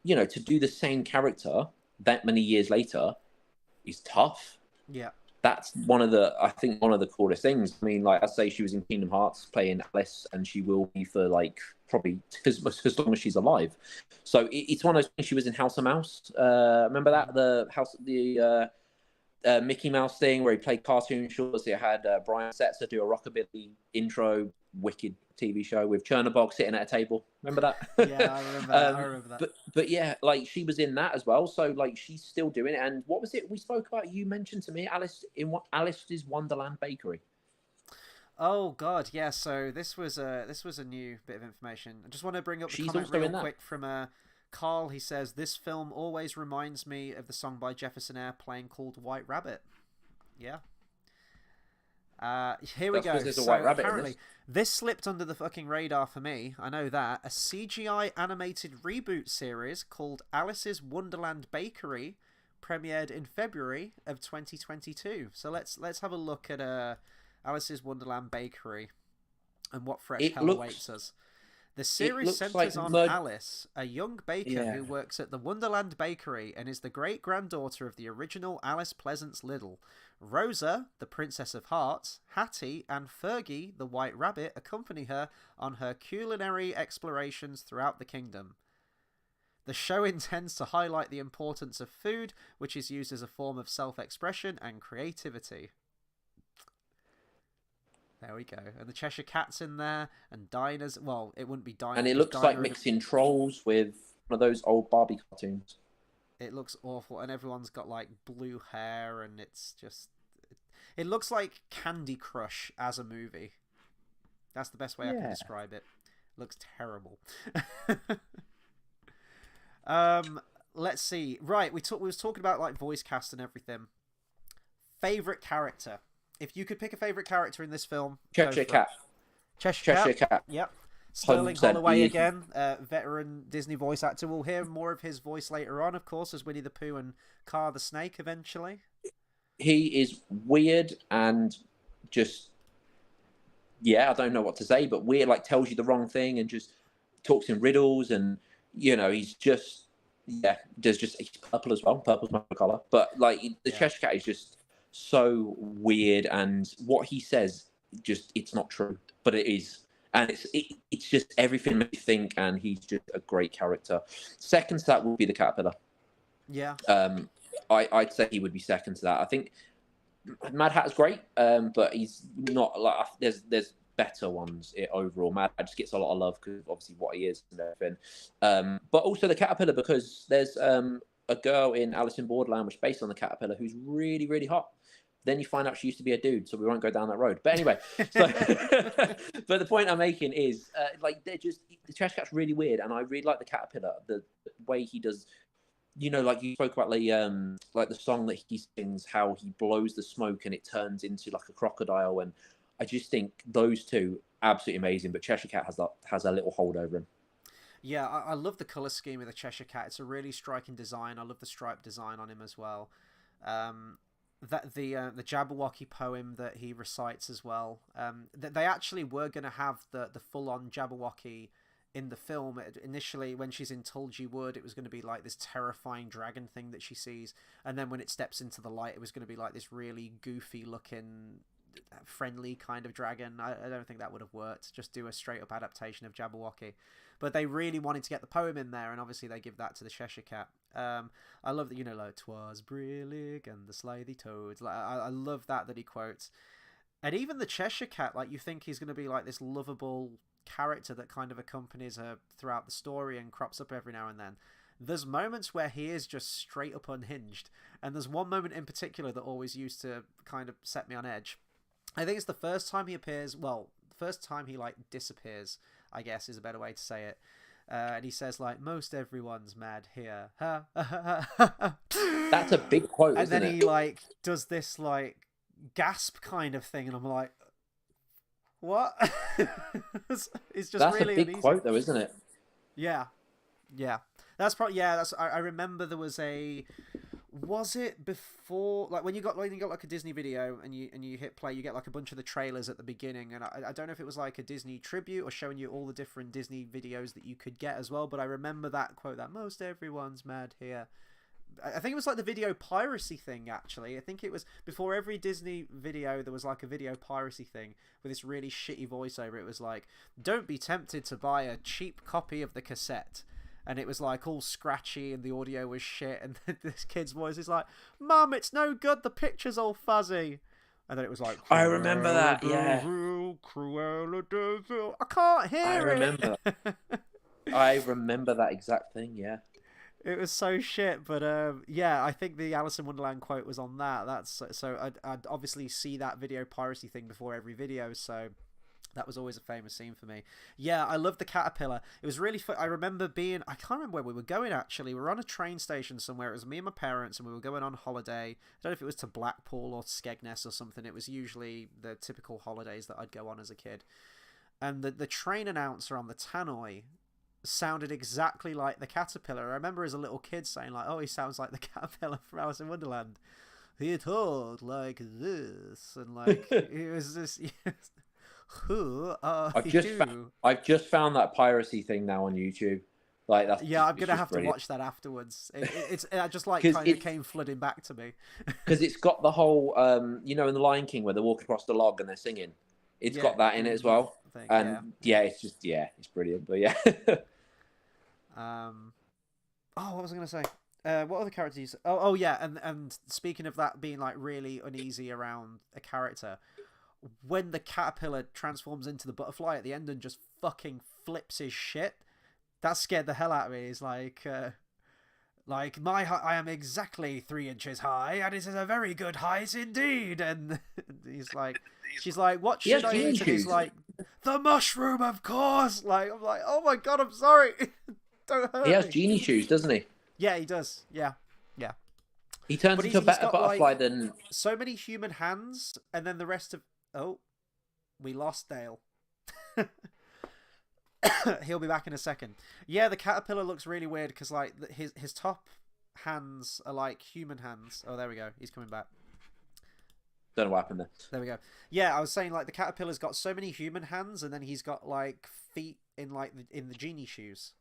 to do the same character that many years later is tough. Yeah. That's one of the coolest things. I mean, like I say, she was in Kingdom Hearts playing Alice, and she will be for like probably as long as she's alive. So it's one of those things. She was in House of Mouse. Remember that? The Mickey Mouse thing where he played cartoon shorts. It had Brian Setzer do a rockabilly intro, wicked TV show with Chernabog sitting at a table. Remember that? Yeah, I remember that. But yeah, like she was in that as well. So like she's still doing it. And what was it we spoke about? You mentioned to me Alice's Wonderland Bakery. Oh God, yeah. So this was a new bit of information. I just want to bring up the comment real quick from Carl. He says, "This film always reminds me of the song by Jefferson Airplane called White Rabbit." Yeah. Here we go. So White Rabbit apparently, this slipped under the fucking radar for me. I know that. A CGI animated reboot series called Alice's Wonderland Bakery premiered in February of 2022. So let's have a look at Alice's Wonderland Bakery and what fresh hell awaits us. The series centers on Alice, a young baker who works at the Wonderland Bakery and is the great-granddaughter of the original Alice Pleasance Liddell. Rosa, the Princess of Hearts, Hattie, and Fergie, the White Rabbit, accompany her on her culinary explorations throughout the kingdom. The show intends to highlight the importance of food, which is used as a form of self-expression and creativity. There we go. And the Cheshire Cat's in there, and Dinah's... Well, it wouldn't be Dinah. And it looks like mixing trolls with one of those old Barbie cartoons. It looks awful, and everyone's got, like, blue hair, and it's just... It looks like Candy Crush as a movie. That's the best way I can describe it. It looks terrible. Let's see. Right, we was talking about, like, voice cast and everything. Favorite character. If you could pick a favourite character in this film... Cheshire Cat. Cheshire Cat. Yep. Sterling Holloway again, veteran Disney voice actor. We'll hear more of his voice later on, of course, as Winnie the Pooh and Car the Snake eventually. He is weird and just... Yeah, I don't know what to say, but weird, like, tells you the wrong thing and just talks in riddles, and, he's just... Yeah, he's purple as well. Purple's my colour. But, like, the Cheshire Cat is just... so weird, and what he says, just, it's not true, but it is, and it's just everything makes you think, and he's just a great character. Second to that would be the caterpillar. Yeah. I'd say he would be second to that. I think Mad Hat's great, but he's not like there's better ones overall. Mad Hat just gets a lot of love because of obviously what he is and everything. But also the caterpillar, because there's a girl in Alice in Borderland, which is based on the caterpillar, who's really, really hot. Then you find out she used to be a dude, so we won't go down that road. But anyway, so but the point I'm making is like they're just the Cheshire Cat's really weird, and I really like the caterpillar, the way he does. You know, like you spoke about like the song that he sings, how he blows the smoke and it turns into like a crocodile, and I just think those two absolutely amazing. But Cheshire Cat has a little hold over him. Yeah, I love the color scheme of the Cheshire Cat. It's a really striking design. I love the stripe design on him as well. That the Jabberwocky poem that he recites as well. They actually were going to have the full on Jabberwocky in the film. Initially, when she's in Tulgey Wood, it was going to be like this terrifying dragon thing that she sees, and then when it steps into the light, it was going to be like this really goofy looking, friendly kind of dragon. I don't think that would have worked. Just do a straight up adaptation of Jabberwocky, but they really wanted to get the poem in there, and obviously they give that to the Cheshire Cat. I love that, you know, like "'Twas brillig and the slithy toads." Like I love that he quotes. And even the Cheshire Cat, like you think he's going to be like this lovable character that kind of accompanies her throughout the story and crops up every now and then. There's moments where he is just straight up unhinged, and there's one moment in particular that always used to kind of set me on edge. I think it's the first time he appears, well, the first time he like disappears, I guess is a better way to say it. And he says like, "Most everyone's mad here." That's a big quote, and isn't then it? he like does this like gasp kind of thing, and I'm like, what? It's just that's really a big uneasy. quote, though, isn't it? Yeah. That's probably That's I remember there was a. Was it before, like when you got like a Disney video and you hit play, you get like a bunch of the trailers at the beginning, and I don't know if it was like a Disney tribute or showing you all the different Disney videos that you could get as well. But I remember that quote, that "most everyone's mad here." I think it was like the video piracy thing, actually. I think it was before every Disney video, there was like a video piracy thing with this really shitty voiceover. It was like, "Don't be tempted to buy a cheap copy of the cassette." And it was like all scratchy and the audio was shit. And this kid's voice is like, "Mum, it's no good. The picture's all fuzzy." And then it was like, I remember that, yeah. Cruella de Vil. I can't hear it. I remember that exact thing, yeah. It was so shit, but yeah, I think the Alice in Wonderland quote was on that. That's so I'd obviously see that video piracy thing before every video, so that was always a famous scene for me. Yeah, I love the caterpillar. It was really fun. I remember being, I can't remember where we were going actually. We were on a train station somewhere. It was me and my parents, and we were going on holiday. I don't know if it was to Blackpool or Skegness or something. It was usually the typical holidays that I'd go on as a kid. And the train announcer on the tannoy sounded exactly like the caterpillar. I remember as a little kid saying like, "Oh, he sounds like the caterpillar from Alice in Wonderland. He talked like this," and like it was just. Who are you? I've just found that piracy thing now on YouTube. Like that's I'm gonna have to watch that afterwards. It's just like kind of came flooding back to me because it's got the whole you know, in the Lion King where they're walking across the log and they're singing. It's got that in it as well, and it's brilliant. But yeah. What was I gonna say? What other characters? Oh yeah, and speaking of that being like really uneasy around a character. When the caterpillar transforms into the butterfly at the end and just fucking flips his shit, that scared the hell out of me. He's like I am exactly 3 inches high, and it is a very good height indeed. And he's like, she's like, "What should I eat?" And he's like, "The mushroom, of course." Like I'm like, "Oh my god, I'm sorry." Don't hurt me. He has genie shoes, doesn't he? Yeah, he does. Yeah. He turns into a better butterfly than so many human hands, and then the rest of. Oh, we lost Dale. He'll be back in a second. Yeah, the caterpillar looks really weird because like his top hands are like human hands. Oh, there we go. He's coming back. Don't know what happened there. There we go. Yeah, I was saying like the caterpillar's got so many human hands, and then he's got like feet in like in the genie shoes.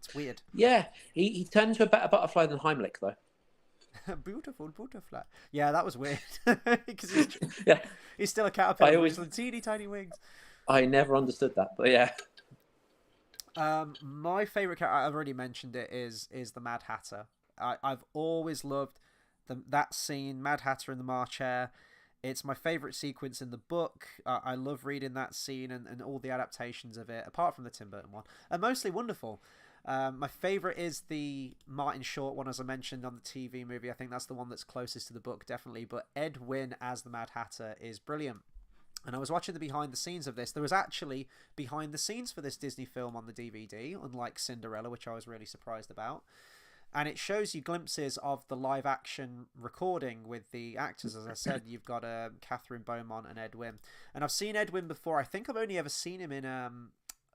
It's weird. Yeah, he turned into a better butterfly than Heimlich though. Beautiful butterfly. Yeah, that was weird because he's still a caterpillar with teeny tiny wings. I never understood that, but yeah. My favorite character, I've already mentioned it, is the Mad Hatter. I've always loved that scene, Mad Hatter in the March Hare. It's my favorite sequence in the book. I love reading that scene and all the adaptations of it, apart from the Tim Burton one, and mostly wonderful. My favorite is the Martin Short one, as I mentioned on the TV movie. I think that's the one that's closest to the book, definitely. But Ed Wynn as the Mad Hatter is brilliant. And I was watching the behind the scenes of this. There was actually behind the scenes for this Disney film on the DVD, unlike Cinderella, which I was really surprised about. And it shows you glimpses of the live action recording with the actors. As I said, you've got Catherine Beaumont and Ed Wynn. And I've seen Ed Wynn before. I think I've only ever seen him in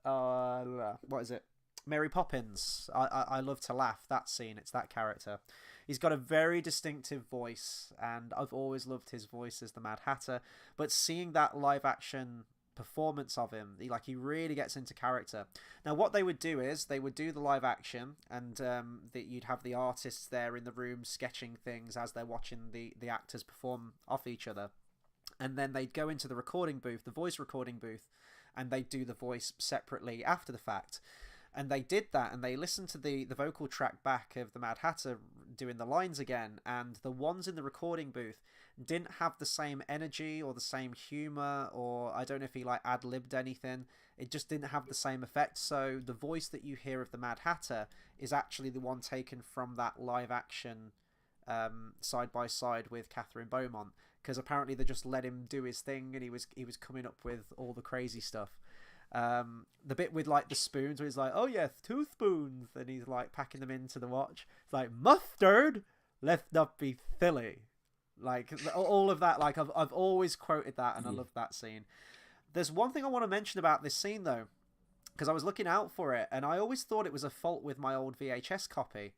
what is it? Mary Poppins. I love to laugh. That scene. It's that character. He's got a very distinctive voice, and I've always loved his voice as the Mad Hatter. But seeing that live action performance of him, he really gets into character. Now, what they would do is they would do the live action, and that you'd have the artists there in the room sketching things as they're watching the actors perform off each other, and then they'd go into the recording booth, the voice recording booth, and they'd do the voice separately after the fact. And they did that, and they listened to the vocal track back of the Mad Hatter doing the lines again, and the ones in the recording booth didn't have the same energy or the same humour, or I don't know if he ad-libbed anything. It just didn't have the same effect. So the voice that you hear of the Mad Hatter is actually the one taken from that live action side by side with Catherine Beaumont, because apparently they just let him do his thing, and he was coming up with all the crazy stuff. The bit with the spoons where he's like, oh yes, 2 spoons, and he's packing them into the watch. It's like, mustard, let's not be silly. All of that, I've always quoted that, and I love that scene. There's one thing I want to mention about this scene though, because I was looking out for it, and I always thought it was a fault with my old VHS copy.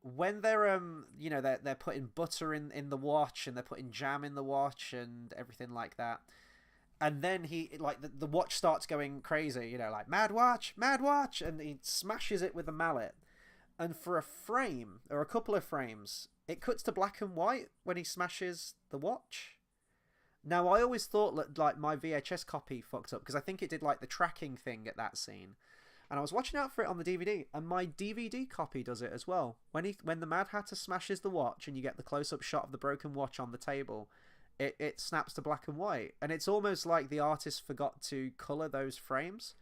When they're they're putting butter in the watch, and they're putting jam in the watch and everything like that. And then he, the watch starts going crazy, mad watch, and he smashes it with a mallet. And for a frame, or a couple of frames, it cuts to black and white when he smashes the watch. Now, I always thought that, my VHS copy fucked up, because I think it did, the tracking thing at that scene. And I was watching out for it on the DVD, and my DVD copy does it as well. When the Mad Hatter smashes the watch, and you get the close-up shot of the broken watch on the table, it snaps to black and white, and it's almost like the artist forgot to colour those frames.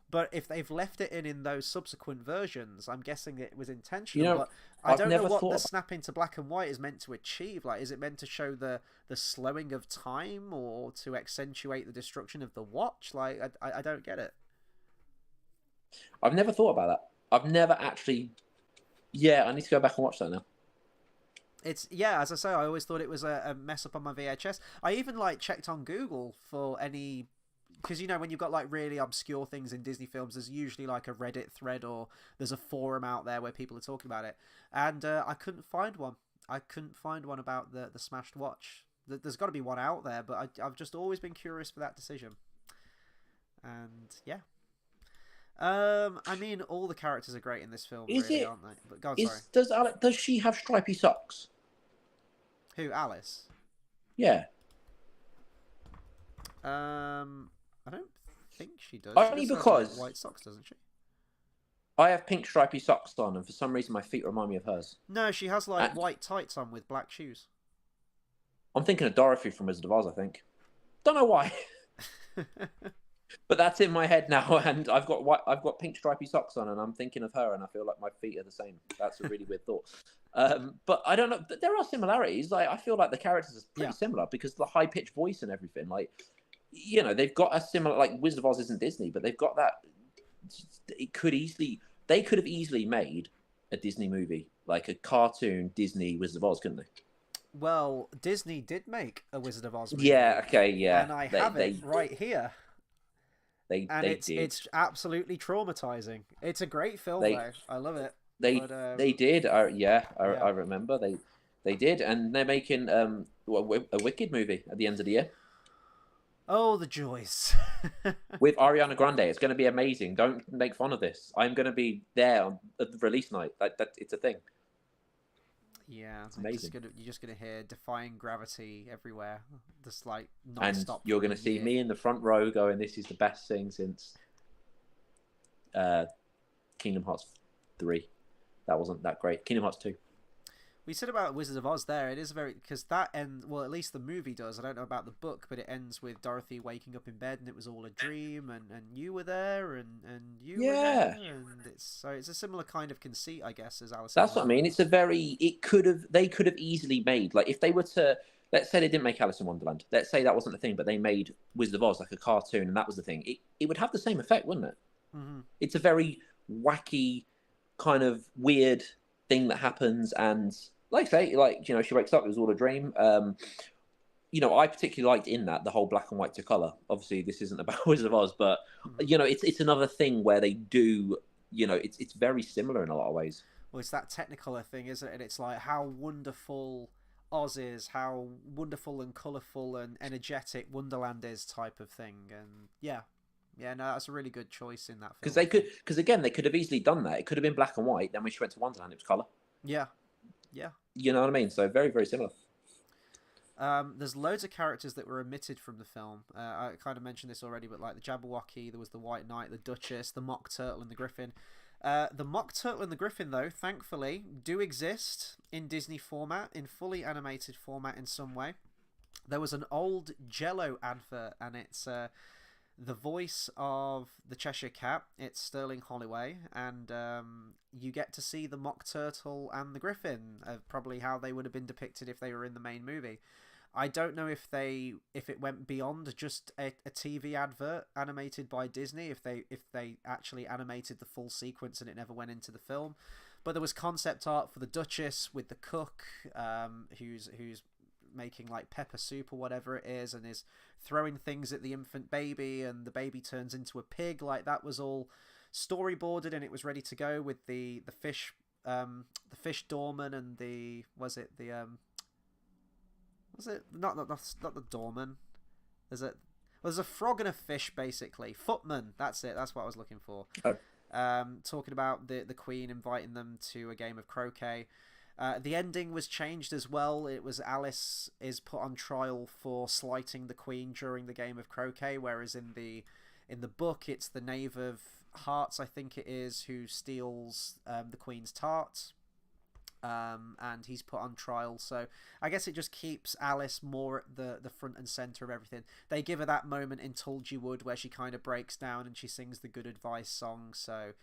But if they've left it in those subsequent versions, I'm guessing it was intentional. But I don't know what the snapping to black and white is meant to achieve. Is it meant to show the slowing of time, or to accentuate the destruction of the watch? I don't get it. I've never thought about that. I've never actually. Yeah, I need to go back and watch that now. It's, as I say, I always thought it was a mess up on my VHS. I even checked on Google for any, because when you've got really obscure things in Disney films, there's usually a Reddit thread, or there's a forum out there where people are talking about it, and I couldn't find one. I couldn't find one about the smashed watch. There's got to be one out there, but I've just always been curious for that decision. And yeah. I mean, all the characters are great in this film, aren't they? But go on, sorry. Does she have stripy socks? Who, Alice? Yeah. I don't think she does. Only because have, white socks, doesn't she? I have pink stripy socks on, and for some reason my feet remind me of hers. No, she has white tights on with black shoes. I'm thinking of Dorothy from Wizard of Oz, I think. Don't know why. But that's in my head now, and I've got pink stripy socks on, and I'm thinking of her, and I feel like my feet are the same. That's a really weird thought. But I don't know. There are similarities. I feel like the characters are pretty similar, because the high pitched voice and everything. They've got a similar. Wizard of Oz isn't Disney, but they've got that. They could have easily made a Disney movie, like a cartoon Disney Wizard of Oz, couldn't they? Well, Disney did make a Wizard of Oz movie. Yeah. Okay. Yeah. And I have it right here. It's absolutely traumatizing. It's a great film, though. I love it. They did. I remember they did, and they're making a Wicked movie at the end of the year. Oh, the joys! With Ariana Grande, it's going to be amazing. Don't make fun of this. I'm going to be there at the release night. That it's a thing. Yeah, It's amazing. you're just gonna hear defying gravity everywhere, just like And non-stop you're for a going to see year. me in the front row going, "This is the best thing since uh, Kingdom Hearts 3." That wasn't that great. Kingdom Hearts 2. We said about Wizard of Oz there. It is very because that end. Well, at least the movie does. I don't know about the book, but it ends with Dorothy waking up in bed and it was all a dream, and you were there, and you were Yeah, there, and it's a similar kind of conceit, I guess, as Alice in that's what I mean. Wonderland. It's a very. They could have easily made, like, if they were to, let's say they didn't make Alice in Wonderland. Let's say that wasn't the thing, but they made Wizard of Oz like a cartoon, and that was the thing. It would have the same effect, wouldn't it? Mm-hmm. It's a very wacky, kind of weird thing that happens, and like I say, like, she wakes up. It was all a dream. I particularly liked in that the whole black and white to color. Obviously, this isn't about Wizard of Oz, but Mm-hmm. it's another thing where they do. It's very similar in a lot of ways. Well, it's that Technicolor thing, isn't it? And it's like how wonderful Oz is, how wonderful and colourful and energetic Wonderland is, type of thing. And yeah, no, that's a really good choice in that film. Because again, they could have easily done that. It could have been black and white. Then when she went to Wonderland, it was color. Yeah, yeah. You know what I mean? So very, very similar. There's loads of characters that were omitted from the film. I kind of mentioned this already, but like the Jabberwocky, there was the White Knight, the Duchess, the Mock Turtle, and the Griffin. The Mock Turtle and the Griffin, though, thankfully, do exist in Disney format, in fully animated format in some way. There was an old Jello advert, and it's the voice of the Cheshire Cat. It's Sterling Holloway, and you get to see the Mock Turtle and the Griffin, probably how they would have been depicted if they were in the main movie. I don't know if it went beyond just a TV advert animated by Disney, if they actually animated the full sequence and it never went into the film. But there was concept art for the Duchess with the cook, who's making like pepper soup or whatever it is, and is throwing things at the infant baby, and the baby turns into a pig. Like, that was all storyboarded and it was ready to go with the fish doorman and was it not the doorman? There's a frog and a fish, basically. Footman, that's it. That's what I was looking for. Oh. Talking about the Queen inviting them to a game of croquet. The ending was changed as well. It was Alice is put on trial for slighting the Queen during the game of croquet, whereas in the book it's the Knave of Hearts, I think it is, who steals the Queen's tart. And he's put on trial, so I guess it just keeps Alice more at the front and center of everything. They give her that moment in Told You Would where she kind of breaks down and she sings the Good Advice song, so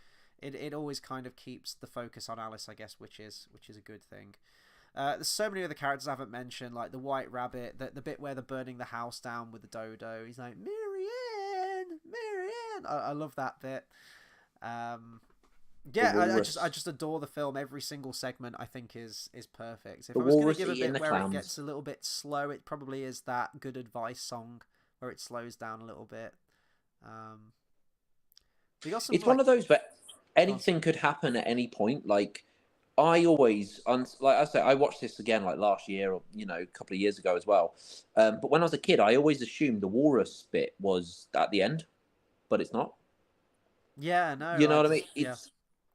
it always kind of keeps the focus on Alice, I guess, which is a good thing. There's so many other characters I haven't mentioned, like the White Rabbit, the bit where they're burning the house down with the dodo. He's like, Marianne. I love that bit. Yeah, I just adore the film. Every single segment I think is perfect. If I was going to give a bit where it gets a little bit slow, it probably is that Good Advice song where it slows down a little bit. It's one of those, but anything could happen at any point. Like, I always, like I say, I watched this again like last year or a couple of years ago as well. But when I was a kid, I always assumed the walrus bit was at the end, but it's not. Yeah, no. You know what I mean? Yeah.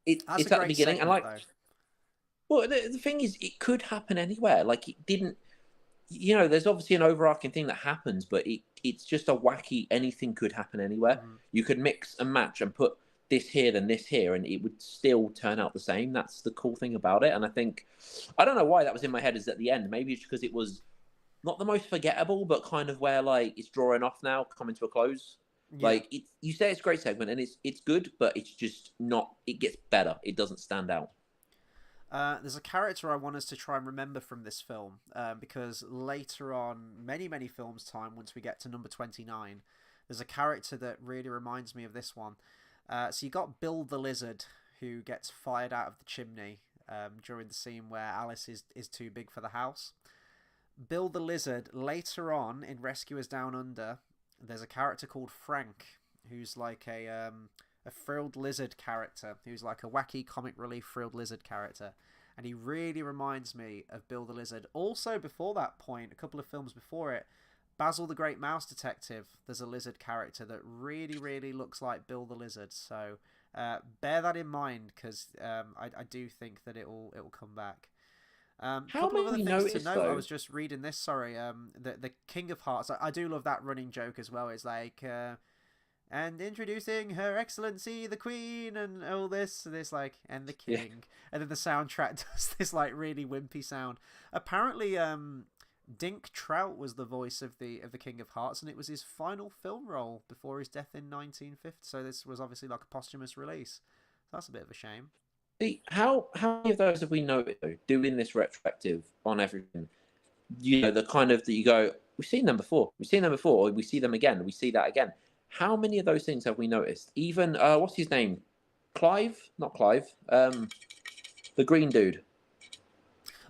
It's at the beginning, and like, though. Well, the thing is, it could happen anywhere. Like, it didn't. There's obviously an overarching thing that happens, but it's just a wacky. Anything could happen anywhere. Mm-hmm. You could mix and match and put this here then this here, and it would still turn out the same. That's the cool thing about it. And I think, I don't know why that was in my head as at the end. Maybe it's because it was not the most forgettable, but kind of where like it's drawing off now, coming to a close. Yeah. Like, you say it's a great segment, and it's good, but it's just not. It gets better. It doesn't stand out. There's a character I want us to try and remember from this film, because later on, many films time, once we get to number 29, there's a character that really reminds me of this one. So you got Bill the Lizard, who gets fired out of the chimney during the scene where Alice is too big for the house. Bill the Lizard, later on in Rescuers Down Under, there's a character called Frank, who's like a frilled lizard character, who's like a wacky comic relief frilled lizard character, and he really reminds me of Bill the Lizard. Also, before that point, a couple of films before it, Basil the Great Mouse Detective, there's a lizard character that really looks like Bill the Lizard, so bear that in mind, because I do think that it will come back. How Couple of other many things to noticed note. I though? was just reading this. Sorry. The King of Hearts. I do love that running joke as well. It's like, and introducing Her Excellency the Queen and all this like, and the Yeah. King, and then the soundtrack does this like really wimpy sound. Apparently, Dink Trout was the voice of the King of Hearts, and it was his final film role before his death in 1950. So this was obviously like a posthumous release. So that's a bit of a shame. See, how many of those have we noticed though, doing this retrospective on everything? You know, the kind of that you go, we've seen them before. We've seen them before. We see them again. We see that again. How many of those things have we noticed? Even what's his name? Clive? Not Clive. The green dude.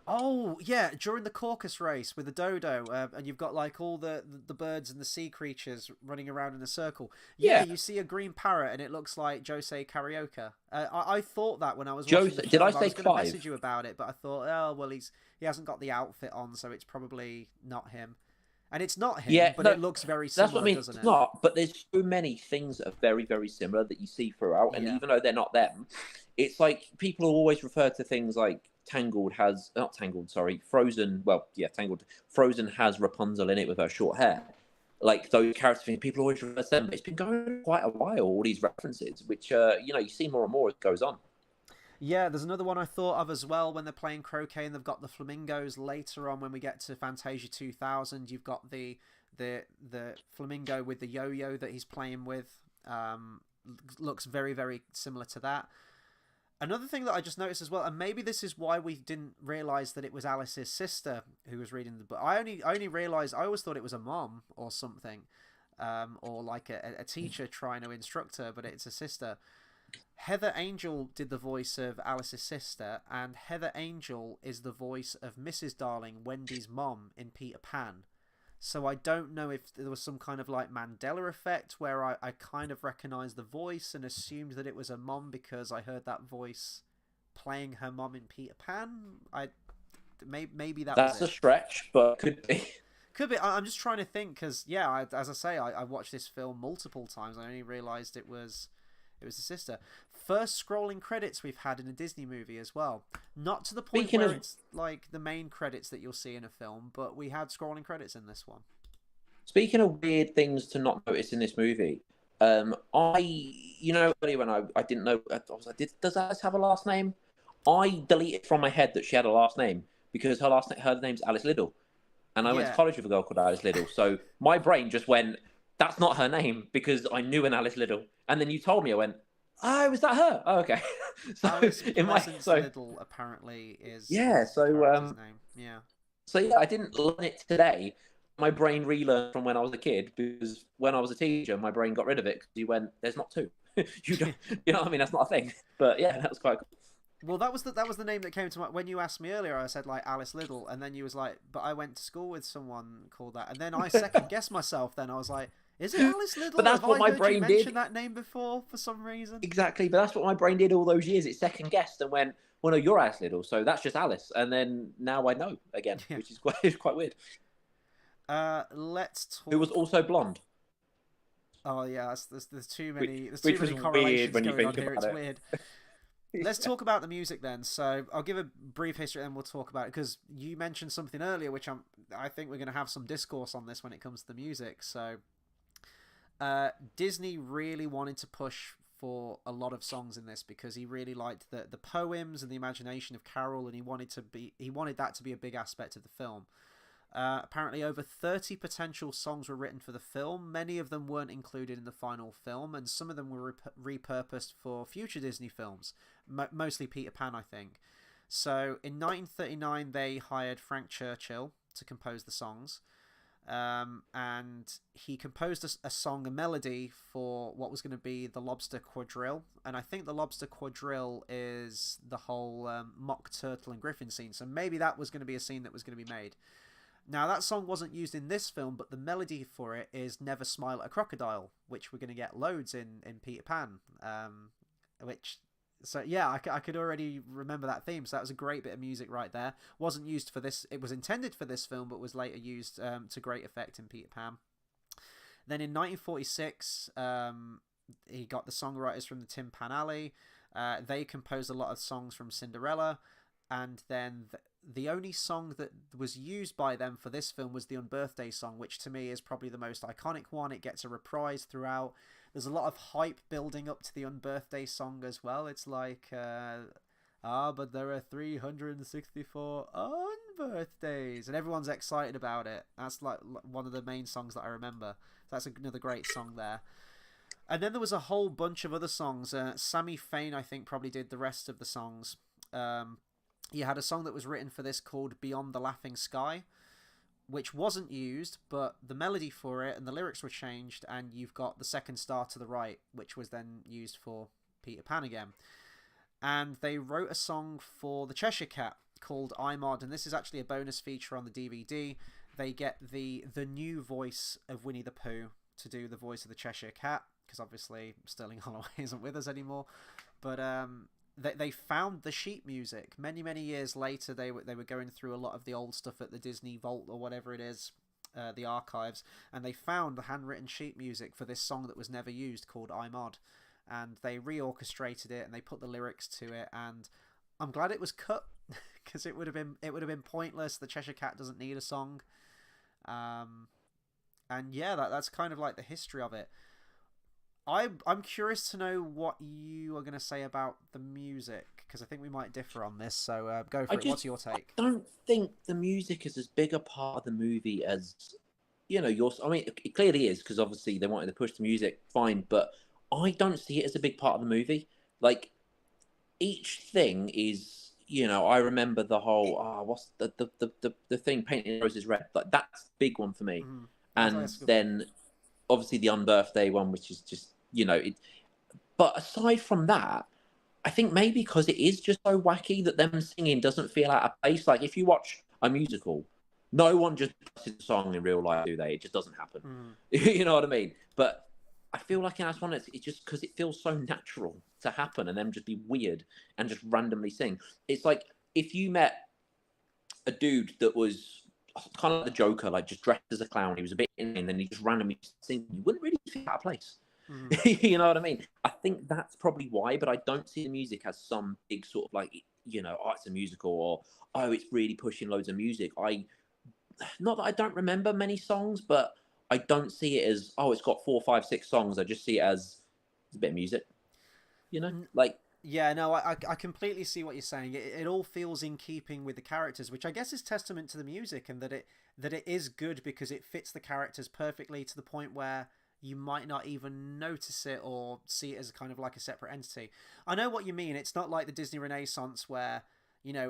Oh yeah, during the Caucasus race with the dodo, and you've got like all the birds and the sea creatures running around in a circle. Yeah, Yeah. you see a green parrot, and it looks like Jose Carioca. I thought that when I was watching Joseph. the Did I film. I say was going to Clive? message you about it, but I thought, oh well, he hasn't got the outfit on, so it's probably not him. And it's not him, Yeah. but No, it looks very that's what I similar, mean. doesn't It's it? not, but there's so many things that are very, very similar that you see throughout. And Yeah. even though they're not them, it's like people always refer to things like Tangled has, not Tangled, sorry, Frozen. Well, yeah, Tangled. Frozen has Rapunzel in it with her short hair. Like those character things, people always refer to them. But it's been going on quite a while, all these references, which, you see more and more as it goes on. Yeah, there's another one I thought of as well when they're playing croquet and they've got the flamingos later on when we get to Fantasia 2000. You've got the flamingo with the yo-yo that he's playing with. Looks very, very similar to that. Another thing that I just noticed as well, and maybe this is why we didn't realise that it was Alice's sister who was reading the book. I only realised, I always thought it was a mom or something, or like a teacher trying to instruct her, but it's a sister. Heather Angel did the voice of Alice's sister, and Heather Angel is the voice of Mrs. Darling, Wendy's mom in Peter Pan. So I don't know if there was some kind of like Mandela effect where I kind of recognised the voice and assumed that it was a mom because I heard that voice playing her mom in Peter Pan. Maybe that That's was a it. stretch, but could be. Could be. I'm just trying to think because yeah, as I say, I watched this film multiple times. I only realised it was the sister. First scrolling credits we've had in a Disney movie as well. Not to the point Speaking where of it's like the main credits that you'll see in a film, but we had scrolling credits in this one. Speaking of weird things to not notice in this movie, earlier when I didn't know, I was like, does Alice have a last name? I deleted from my head that she had a last name because her name's Alice Liddell, and I went to Yeah. college with a girl called Alice Liddell. So my brain just went, that's not her name because I knew an Alice Liddell, and then you told me, I went, oh, was that her? Oh, okay. So Alice in my Pleasance so Liddell apparently is yeah, the character's so name. Yeah. so yeah, I didn't learn it today. My brain relearned from when I was a kid because when I was a teenager, my brain got rid of it because you went, "There's not two." You don't, you know what I mean? That's not a thing. But yeah, that was quite cool. Well, that was the name that came to mind when you asked me earlier. I said like Alice Liddell, and then you was like, "But I went to school with someone called that." And then I second guessed myself. Then I was like, "Is it Alice Liddell? But that's Have what I my heard brain you mention did. that name before for some reason?" Exactly, but that's what my brain did all those years. It second guessed and went, "Well, no, you're Alice Liddell, so that's just Alice." And then now I know again, Yeah. which is quite weird. Let's Who was talk. also blonde, Oh yeah, there's too many which was weird correlations when you going on think here. about It's it. weird. Let's talk about the music then. So I'll give a brief history and we'll talk about it because you mentioned something earlier, which I think we're going to have some discourse on this when it comes to the music. So Disney really wanted to push for a lot of songs in this because he really liked the poems and the imagination of Carol, and he wanted that to be a big aspect of the film. Apparently, over 30 potential songs were written for the film. Many of them weren't included in the final film, and some of them were repurposed for future Disney films, mostly Peter Pan, I think. So, in 1939, they hired Frank Churchill to compose the songs, and he composed a song, a melody for what was going to be the Lobster Quadrille. And I think the Lobster Quadrille is the whole mock turtle and griffin scene, so maybe that was going to be a scene that was going to be made. Now, that song wasn't used in this film, but the melody for it is Never Smile at a Crocodile, which we're going to get loads in Peter Pan. So yeah, I could already remember that theme, so that was a great bit of music right there. Wasn't used for this, it was intended for this film, but was later used to great effect in Peter Pan. Then in 1946, he got the songwriters from the Tin Pan Alley. They composed a lot of songs from Cinderella, and then the only song that was used by them for this film was the Unbirthday song, which to me is probably the most iconic one. It gets a reprise throughout. There's a lot of hype building up to the Unbirthday song as well. It's like, but there are 364 unbirthdays, and everyone's excited about it. That's like one of the main songs that I remember. That's another great song there. And then there was a whole bunch of other songs. Sammy Fain, I think, probably did the rest of the songs. You had a song that was written for this called Beyond the Laughing Sky, which wasn't used, but the melody for it and the lyrics were changed, and you've got The Second Star to the Right, which was then used for Peter Pan again. And they wrote a song for the Cheshire Cat called I'm Odd, and this is actually a bonus feature on the DVD. They get the new voice of Winnie the Pooh to do the voice of the Cheshire Cat, because obviously Sterling Holloway isn't with us anymore. But they found the sheet music many years later. They were going through a lot of the old stuff at the Disney Vault or whatever it is, the archives, and they found the handwritten sheet music for this song that was never used called I'm Odd, and they reorchestrated it and they put the lyrics to it, and I'm glad it was cut because it would have been pointless. The Cheshire Cat doesn't need a song, and yeah, that's kind of like the history of it. I'm curious to know what you are going to say about the music, because I think we might differ on this. So go for it. What's your take? I don't think the music is as big a part of the movie as, I mean, it clearly is, because obviously they wanted to push the music, fine, but I don't see it as a big part of the movie. Like, each thing is, I remember the whole, what's the thing, Painting Roses Red? Like, that's the big one for me. Mm-hmm. And then, obviously, the Unbirthday one, which is just, but aside from that, I think maybe because it is just so wacky that them singing doesn't feel out of place. Like, if you watch a musical, no one just puts a song in real life, do they? It just doesn't happen. You know what I mean? But I feel like in One, it's just because it feels so natural to happen, and them just be weird and just randomly sing. It's like if you met a dude that was kind of like the Joker, like just dressed as a clown, he was a bit in, and then he just randomly sing, you wouldn't really feel out of place. You know what I mean? I think that's probably why, but I don't see the music as some big sort of like, it's a musical, or it's really pushing loads of music. Not that I don't remember many songs, but I don't see it as, it's got 4, 5, 6 songs. I just see it as a bit of music, like. Yeah, no, I completely see what you're saying. It all feels in keeping with the characters, which I guess is testament to the music, and that it is good because it fits the characters perfectly to the point where you might not even notice it or see it as kind of like a separate entity. I know what you mean. It's not like the Disney Renaissance where,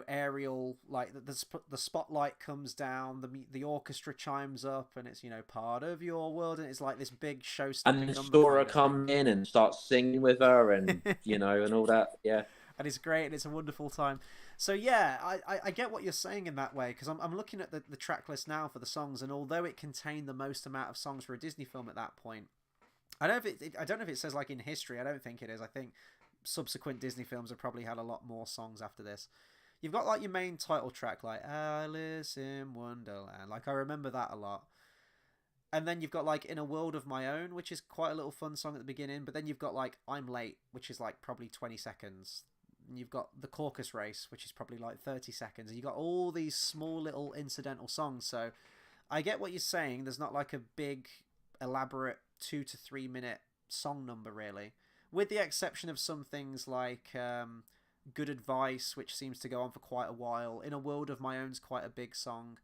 Ariel, like the spotlight comes down, the orchestra chimes up, and it's, part of your world, and it's like this big show-stopping number. And Sora comes in and starts singing with her, and and all that. Yeah, and it's great, and it's a wonderful time. So yeah, I get what you're saying in that way, because I'm looking at the track list now for the songs, and although it contained the most amount of songs for a Disney film at that point, I don't know if it says like in history. I don't think it is. I think subsequent Disney films have probably had a lot more songs after this. You've got like your main title track, like Alice in Wonderland. Like I remember that a lot. And then you've got like In a World of My Own, which is quite a little fun song at the beginning. But then you've got like I'm Late, which is like probably 20 seconds. And you've got The Caucus Race, which is probably like 30 seconds. And you've got all these small little incidental songs. So I get what you're saying. There's not like a big, elaborate 2 to 3 minute song number, really. With the exception of some things like Good Advice, which seems to go on for quite a while. In a World of My Own's quite a big song.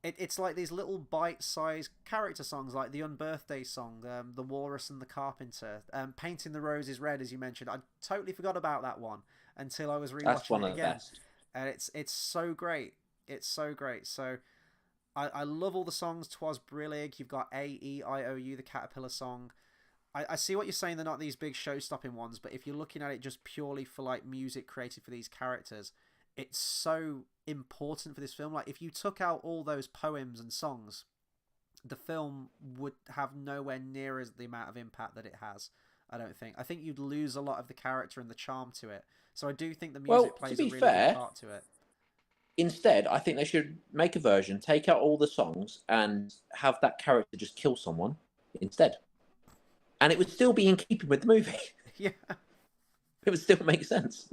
It's like these little bite-sized character songs, like the Unbirthday song, The Walrus and the Carpenter, Painting the Roses Red, as you mentioned. I totally forgot about that one until I was rewatching That's one it of the again. best. And it's so great. It's so great. So I love all the songs. 'Twas Brillig. You've got A-E-I-O-U, the Caterpillar song. I see what you're saying. They're not these big show-stopping ones, but if you're looking at it just purely for like music created for these characters, it's so important for this film. Like if you took out all those poems and songs, the film would have nowhere near as the amount of impact that it has. I don't think. I think you'd lose a lot of the character and the charm to it. So I do think the music plays a really big part to it. Instead, I think they should make a version, take out all the songs, and have that character just kill someone instead. And it would still be in keeping with the movie. Yeah. It would still make sense.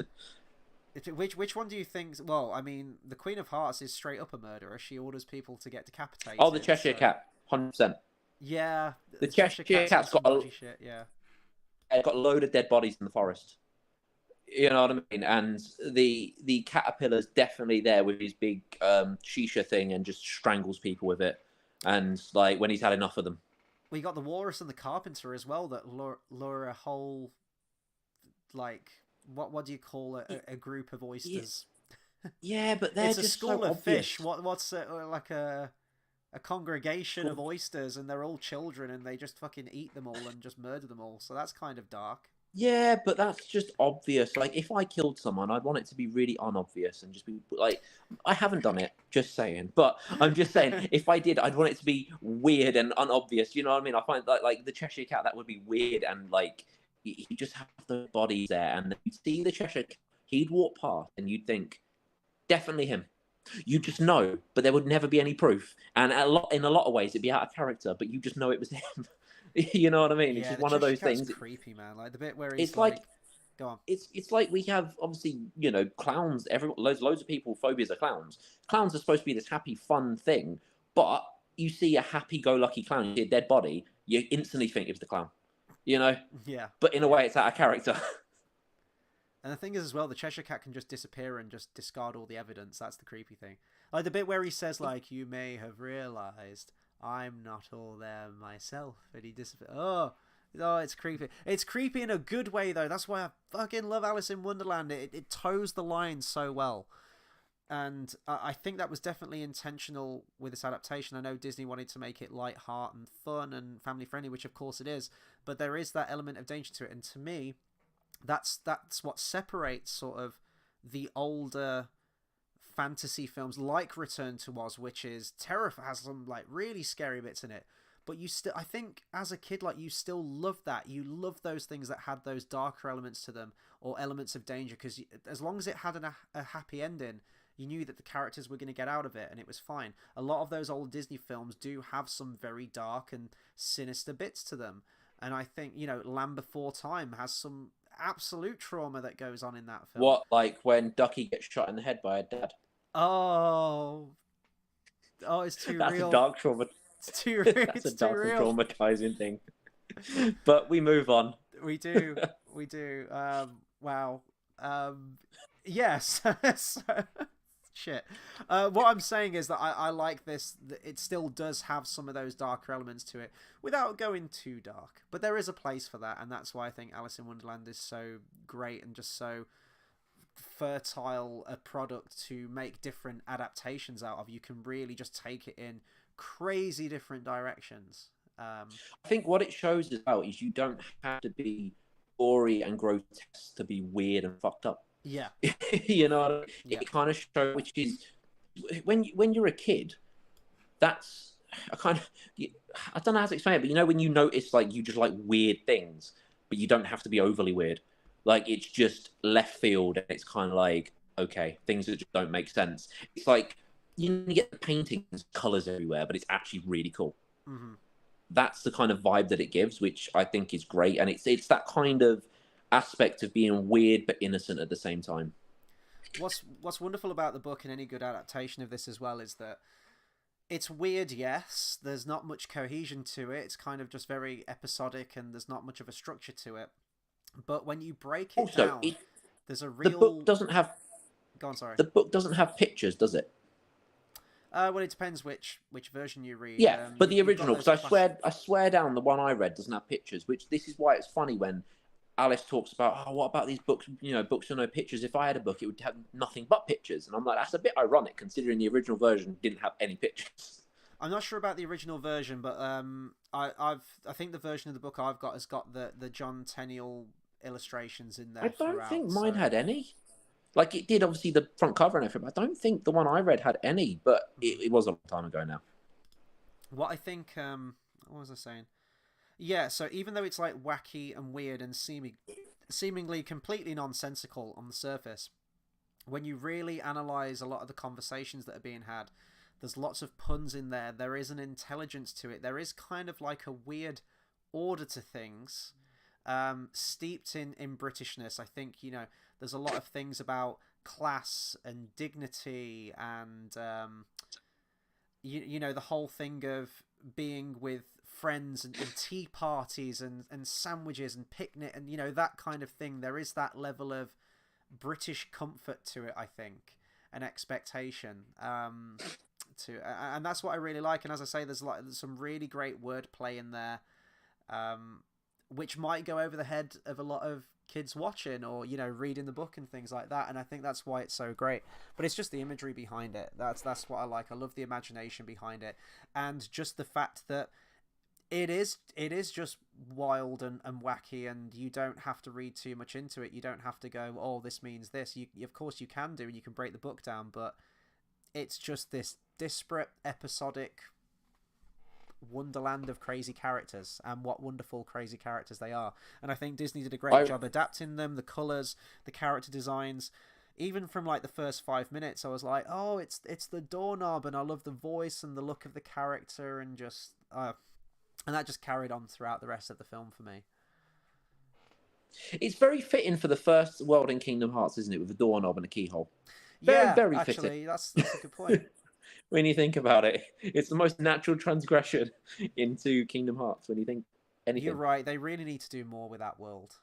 Which one do you think? Well, I mean, the Queen of Hearts is straight up a murderer. She orders people to get decapitated. Oh, the Cheshire Cat, 100%. Yeah, The Cheshire Cat's got dodgy shit. Yeah, got a load of dead bodies in the forest. You know what I mean? And the caterpillar's definitely there with his big shisha thing and just strangles people with it. And like when he's had enough of them. We got the walrus and the carpenter as well that lure a whole, like, what do you call it? A group of oysters. Yeah, but they're it's just a school so of obvious. fish. What's it, like a congregation of oysters, and they're all children, and they just fucking eat them all and just murder them all. So that's kind of dark. Yeah, but that's just obvious. Like, if I killed someone, I'd want it to be really unobvious and just be like, I haven't done it, just saying. But I'm just saying, if I did, I'd want it to be weird and unobvious. You know what I mean? I find like the Cheshire Cat, that would be weird, and like you just have the bodies there, and you'd see the Cheshire Cat, he'd walk past, and you'd think, definitely him. You just know, but there would never be any proof. And in a lot of ways, it'd be out of character, but you just know it was him. You know what I mean? Yeah, it's just one of those things. Creepy, man. Like the bit where he's it's like, go on. It's like we have obviously, you know, clowns. Loads of people phobias of clowns. Clowns are supposed to be this happy, fun thing, but you see a happy-go-lucky clown, you see a dead body, you instantly think it's the clown. You know? Yeah. But in a way, it's out of character. And the thing is, as well, the Cheshire Cat can just disappear and just discard all the evidence. That's the creepy thing. Like the bit where he says, like, you may have realised I'm not all there myself, and he disappears. Oh, it's creepy. It's creepy in a good way, though. That's why I fucking love Alice in Wonderland. It toes the line so well. And I think that was definitely intentional with this adaptation. I know Disney wanted to make it light-heart and fun and family-friendly, which of course it is. But there is that element of danger to it. And to me, that's what separates sort of the older fantasy films like Return to Oz, which is has some like really scary bits in it, but you still, I think as a kid, like, you still love that. You love those things that had those darker elements to them or elements of danger, because as long as it had a happy ending, you knew that the characters were going to get out of it and it was fine. A lot of those old Disney films do have some very dark and sinister bits to them, and I think, you know, Land Before Time has some absolute trauma that goes on in that film. What, like when Ducky gets shot in the head by her dad? Oh, it's too That's real. A dark trauma. It's too real. That's a dark and traumatizing thing. But we move on. We do. Wow. Yes. So, shit. What I'm saying is that I like this. It still does have some of those darker elements to it without going too dark. But there is a place for that, and that's why I think Alice in Wonderland is so great and just so fertile a product to make different adaptations out of. You can really just take it in crazy different directions. I think what it shows as well is you don't have to be gory and grotesque to be weird and fucked up. Yeah. You know, yeah. It kind of shows, which is when you're a kid, that's a kind of, I don't know how to explain it, but you know, when you notice, like, you just like weird things, but you don't have to be overly weird. Like, it's just left field, and it's kind of like, okay, things that just don't make sense. It's like, you get the paintings, colors everywhere, but it's actually really cool. Mm-hmm. That's the kind of vibe that it gives, which I think is great. And it's that kind of aspect of being weird but innocent at the same time. What's wonderful about the book and any good adaptation of this as well is that it's weird, yes. There's not much cohesion to it. It's kind of just very episodic, and there's not much of a structure to it. But when you break it down, there's a real... The book doesn't have... Go on, sorry. The book doesn't have pictures, does it? Well, it depends which version you read. Yeah, but the original, because I swear down, the one I read doesn't have pictures, which this is why it's funny when Alice talks about, oh, what about these books, you know, books with no pictures? If I had a book, it would have nothing but pictures. And I'm like, that's a bit ironic, considering the original version didn't have any pictures. I'm not sure about the original version, but I think the version of the book I've got has got the John Tenniel illustrations in there. I don't think mine had any. Like, it did, obviously, the front cover and everything, but I don't think the one I read had any, but it was a long time ago now. What I think, what was I saying? Yeah, so even though it's, like, wacky and weird and seemingly completely nonsensical on the surface, when you really analyse a lot of the conversations that are being had, there's lots of puns in there, there is an intelligence to it, there is kind of like a weird order to things. steeped in Britishness. I think, you know, there's a lot of things about class and dignity and you know, the whole thing of being with friends and tea parties and sandwiches and picnic and, you know, that kind of thing. There is that level of British comfort to it, I think, and expectation and that's what I really like. And as I say, there's some really great wordplay in there, which might go over the head of a lot of kids watching or, you know, reading the book and things like that. And I think that's why it's so great. But it's just the imagery behind it. That's what I like. I love the imagination behind it, and just the fact that it is just wild and wacky, and you don't have to read too much into it. You don't have to go, oh, this means this. You of course you can do, and you can break the book down, but it's just this disparate, episodic wonderland of crazy characters, and what wonderful crazy characters they are. And I think Disney did a great job adapting them, the colors, the character designs. Even from like the first 5 minutes, I was like, oh, it's the doorknob, and I love the voice and the look of the character, and just and that just carried on throughout the rest of the film for me. It's very fitting for the first world in Kingdom Hearts, isn't it? With a doorknob and a keyhole. Very actually, fitting. That's a good point. When you think about it, it's the most natural transgression into Kingdom Hearts. When you think anything, you're right. They really need to do more with that world.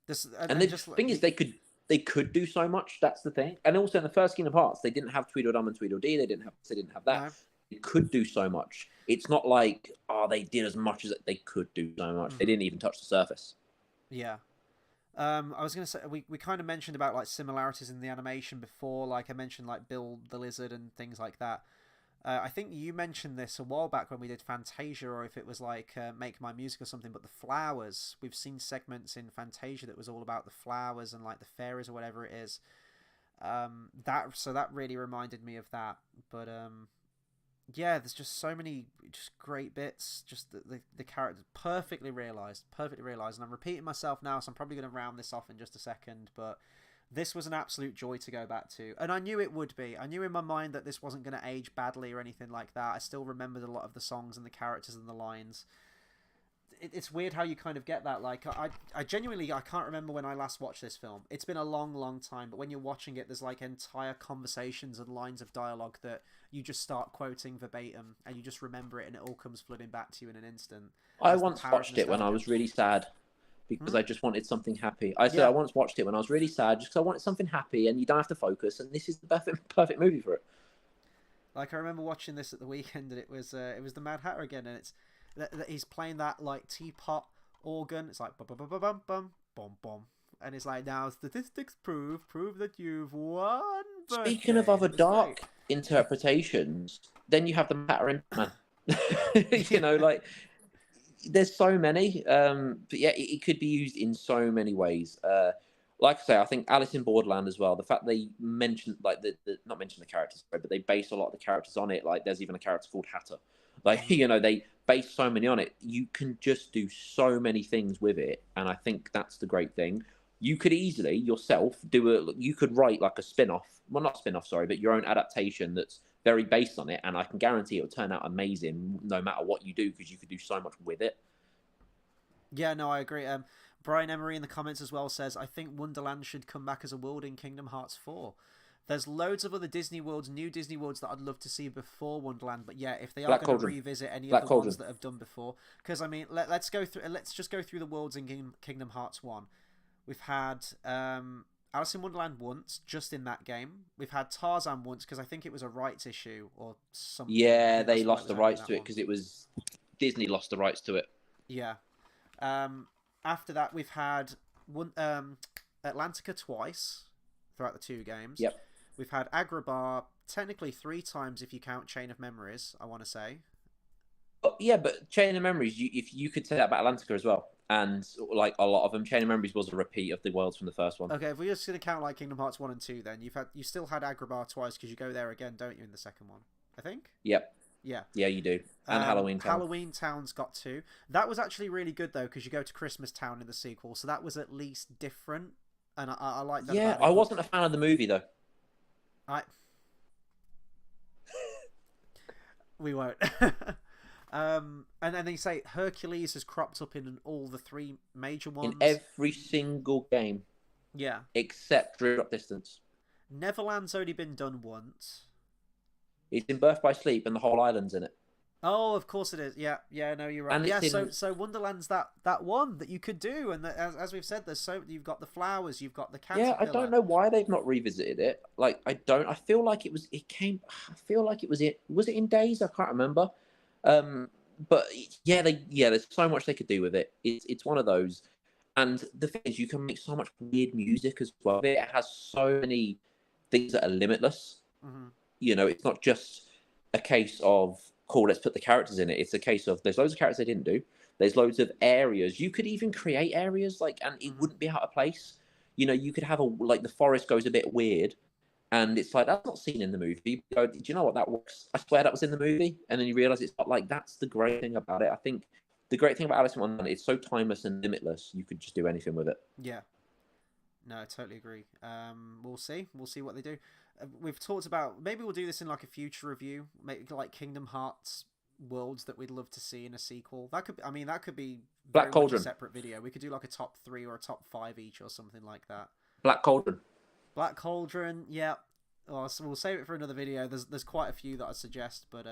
The thing is, they could do so much. That's the thing. And also in the first Kingdom Hearts, they didn't have Tweedledum and Tweedledee. They didn't have that. No. They could do so much. It's not like, oh, they did as much as they could do so much. Mm-hmm. They didn't even touch the surface. Yeah. I was going to say, we kind of mentioned about like similarities in the animation before. Like I mentioned like Bill the Lizard and things like that. I think you mentioned this a while back when we did Fantasia, or if it was like Make My Music or something, but the flowers. We've seen segments in Fantasia that was all about the flowers and like the fairies or whatever it is. That really reminded me of that. But yeah, there's just so many just great bits. Just the characters perfectly realised. And I'm repeating myself now, so I'm probably going to round this off in just a second. But this was an absolute joy to go back to. And I knew it would be. I knew in my mind that this wasn't going to age badly or anything like that. I still remembered a lot of the songs and the characters and the lines. It's weird how you kind of get that. Like, I genuinely, I can't remember when I last watched this film. It's been a long time, but when you're watching it, there's like entire conversations and lines of dialogue that you just start quoting verbatim, and you just remember it, and it all comes flooding back to you in an instant. I once watched it when I was really sad, because I just wanted something happy. I once watched it when I was really sad, just because I wanted something happy, and you don't have to focus, and this is the perfect movie for it. Like, I remember watching this at the weekend, and it was the Mad Hatter again, and it's he's playing that like teapot organ. It's like bum bum bum bum bum bum bum, and it's like, now statistics prove that you've won. Speaking of other dark interpretations, then you have the Matter in Man. You know, like there's so many. But yeah, it could be used in so many ways. Like I say, I think Alice in Borderland as well. The fact they mentioned like not mention the characters, but they base a lot of the characters on it. Like there's even a character called Hatter. Like, you know, they base so many on it. You can just do so many things with it, and I think that's the great thing. You could easily yourself you could write like a spin-off, well, not spin-off, sorry, but your own adaptation that's very based on it, and I can guarantee it'll turn out amazing no matter what you do, because you could do so much with it. Yeah, no, I agree. Brian Emery in the comments as well says, I think Wonderland should come back as a world in Kingdom Hearts 4. There's loads of other Disney worlds, new Disney worlds that I'd love to see before Wonderland. But yeah, if they are going to revisit any of the ones that have done before, because I mean, let's just go through the worlds in Kingdom Hearts 1. We've had Alice in Wonderland once, just in that game. We've had Tarzan once, because I think it was a rights issue or something. Yeah, they lost the rights to it because it was Disney lost the rights to it. Yeah. After that, we've had Atlantica twice throughout the 2 games. Yep. We've had Agrabah technically 3 times if you count Chain of Memories, I want to say. Oh, yeah, but Chain of Memories, if you could say that about Atlantica as well. And like a lot of them, Chain of Memories was a repeat of the worlds from the first one. Okay, if we're just going to count like Kingdom Hearts 1 and 2, then you still had Agrabah twice, because you go there again, don't you, in the second one? I think? Yep. Yeah. Yeah, you do. And Halloween Town. Halloween Town's got 2. That was actually really good, though, because you go to Christmas Town in the sequel, so that was at least different. And I like that. Yeah, I wasn't a fan of the movie, though. We won't. And then they say Hercules has cropped up in all the three major In ones. every single game. Yeah. Except Drop Distance. Neverland's only been done once. It's in Birth by Sleep and the whole island's in it. Oh, of course it is. Yeah, no, you're right. And Yeah, it's in... so Wonderland's that one that you could do, and as we've said, you've got the flowers, you've got the caterpillar. Yeah, I don't know why they've not revisited it. Like, I feel like I feel like it was was it in Days? I can't remember. But there's so much they could do with it. It's one of those. And the thing is, you can make so much weird music as well. It has so many things that are limitless. Mm-hmm. You know, it's not just a case of, cool, let's put the characters in it. It's a case of, there's loads of characters they didn't do. There's loads of areas. You could even create areas, and it wouldn't be out of place. You know, you could have the forest goes a bit weird. And it's like, that's not seen in the movie. You go, do you know what that was? I swear that was in the movie. And then you realise it's not. Like, that's the great thing about it. I think the great thing about Alice in Wonderland, it's so timeless and limitless. You could just do anything with it. Yeah. No, I totally agree. We'll see. We'll see what they do. We've talked about, maybe we'll do this in like a future review, maybe like Kingdom Hearts worlds that we'd love to see in a sequel. That could be Black Cauldron. A separate video. We could do like a top 3 or a top 5 each or something like that. Black Cauldron. Black Cauldron, yeah. Well, so we'll save it for another video. There's quite a few that I suggest, but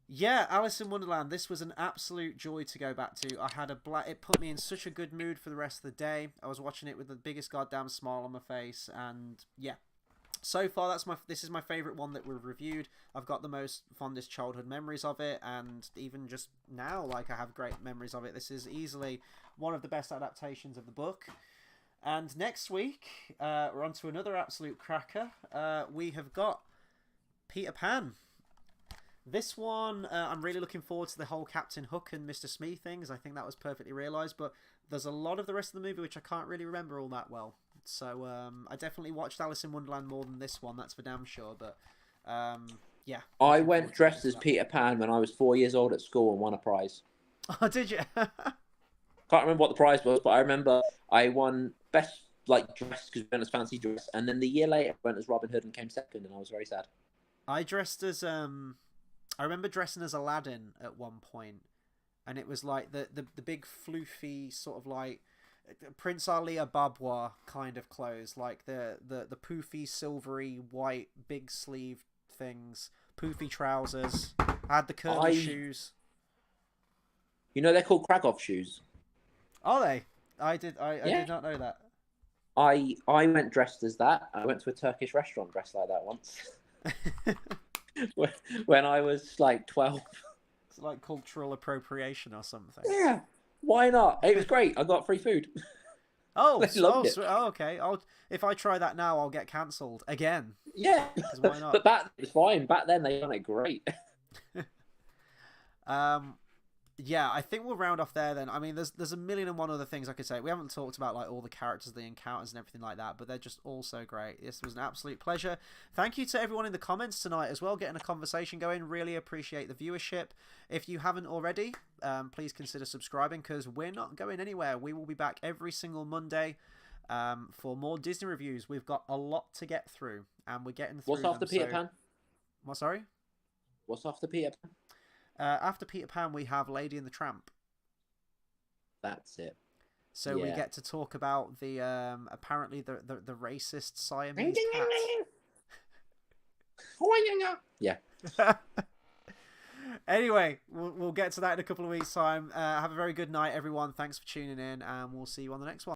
yeah, Alice in Wonderland. This was an absolute joy to go back to. I had it put me in such a good mood for the rest of the day. I was watching it with the biggest goddamn smile on my face, and yeah. So far, this is my favourite one that we've reviewed. I've got the most fondest childhood memories of it, and even just now, like, I have great memories of it. This is easily one of the best adaptations of the book. And next week, we're on to another absolute cracker. We have got Peter Pan. This one, I'm really looking forward to the whole Captain Hook and Mr. Smee things. I think that was perfectly realised, but there's a lot of the rest of the movie which I can't really remember all that well. So I definitely watched Alice in Wonderland more than this one, that's for damn sure. But yeah. I went dressed as Peter Pan when I was 4 years old at school and won a prize. Oh, did you? Can't remember what the prize was, but I remember I won best dress because we went as fancy dress, and then the year later I went as Robin Hood and came second, and I was very sad. I dressed as I remember dressing as Aladdin at one point, and it was like the big floofy sort of like Prince Ali Ababwa kind of clothes, like the poofy silvery white big sleeve things, poofy trousers. I had the curly shoes. You know they're called Krakow shoes. Are they? I did not know that. I went dressed as that. I went to a Turkish restaurant dressed like that once. when I was like 12. It's like cultural appropriation or something. Yeah, why not? It was great. I got free food. Oh, okay. If I try that now, I'll get cancelled again. Yeah, why not? But that was fine. Back then, they done it great. Yeah, I think we'll round off there then. I mean, there's a million and one other things I could say. We haven't talked about like all the characters, the encounters and everything like that, but they're just all so great. This was an absolute pleasure. Thank you to everyone in the comments tonight as well, getting a conversation going. Really appreciate the viewership. If you haven't already, please consider subscribing because we're not going anywhere. We will be back every single Monday for more Disney reviews. We've got a lot to get through, and we're getting through What's after Peter Pan? What, sorry? What's after Peter Pan? After Peter Pan, we have Lady and the Tramp. That's it. So we get to talk about the apparently the racist Siamese cat. Yeah. Anyway, we'll get to that in a couple of weeks' time. Have a very good night, everyone. Thanks for tuning in, and we'll see you on the next one.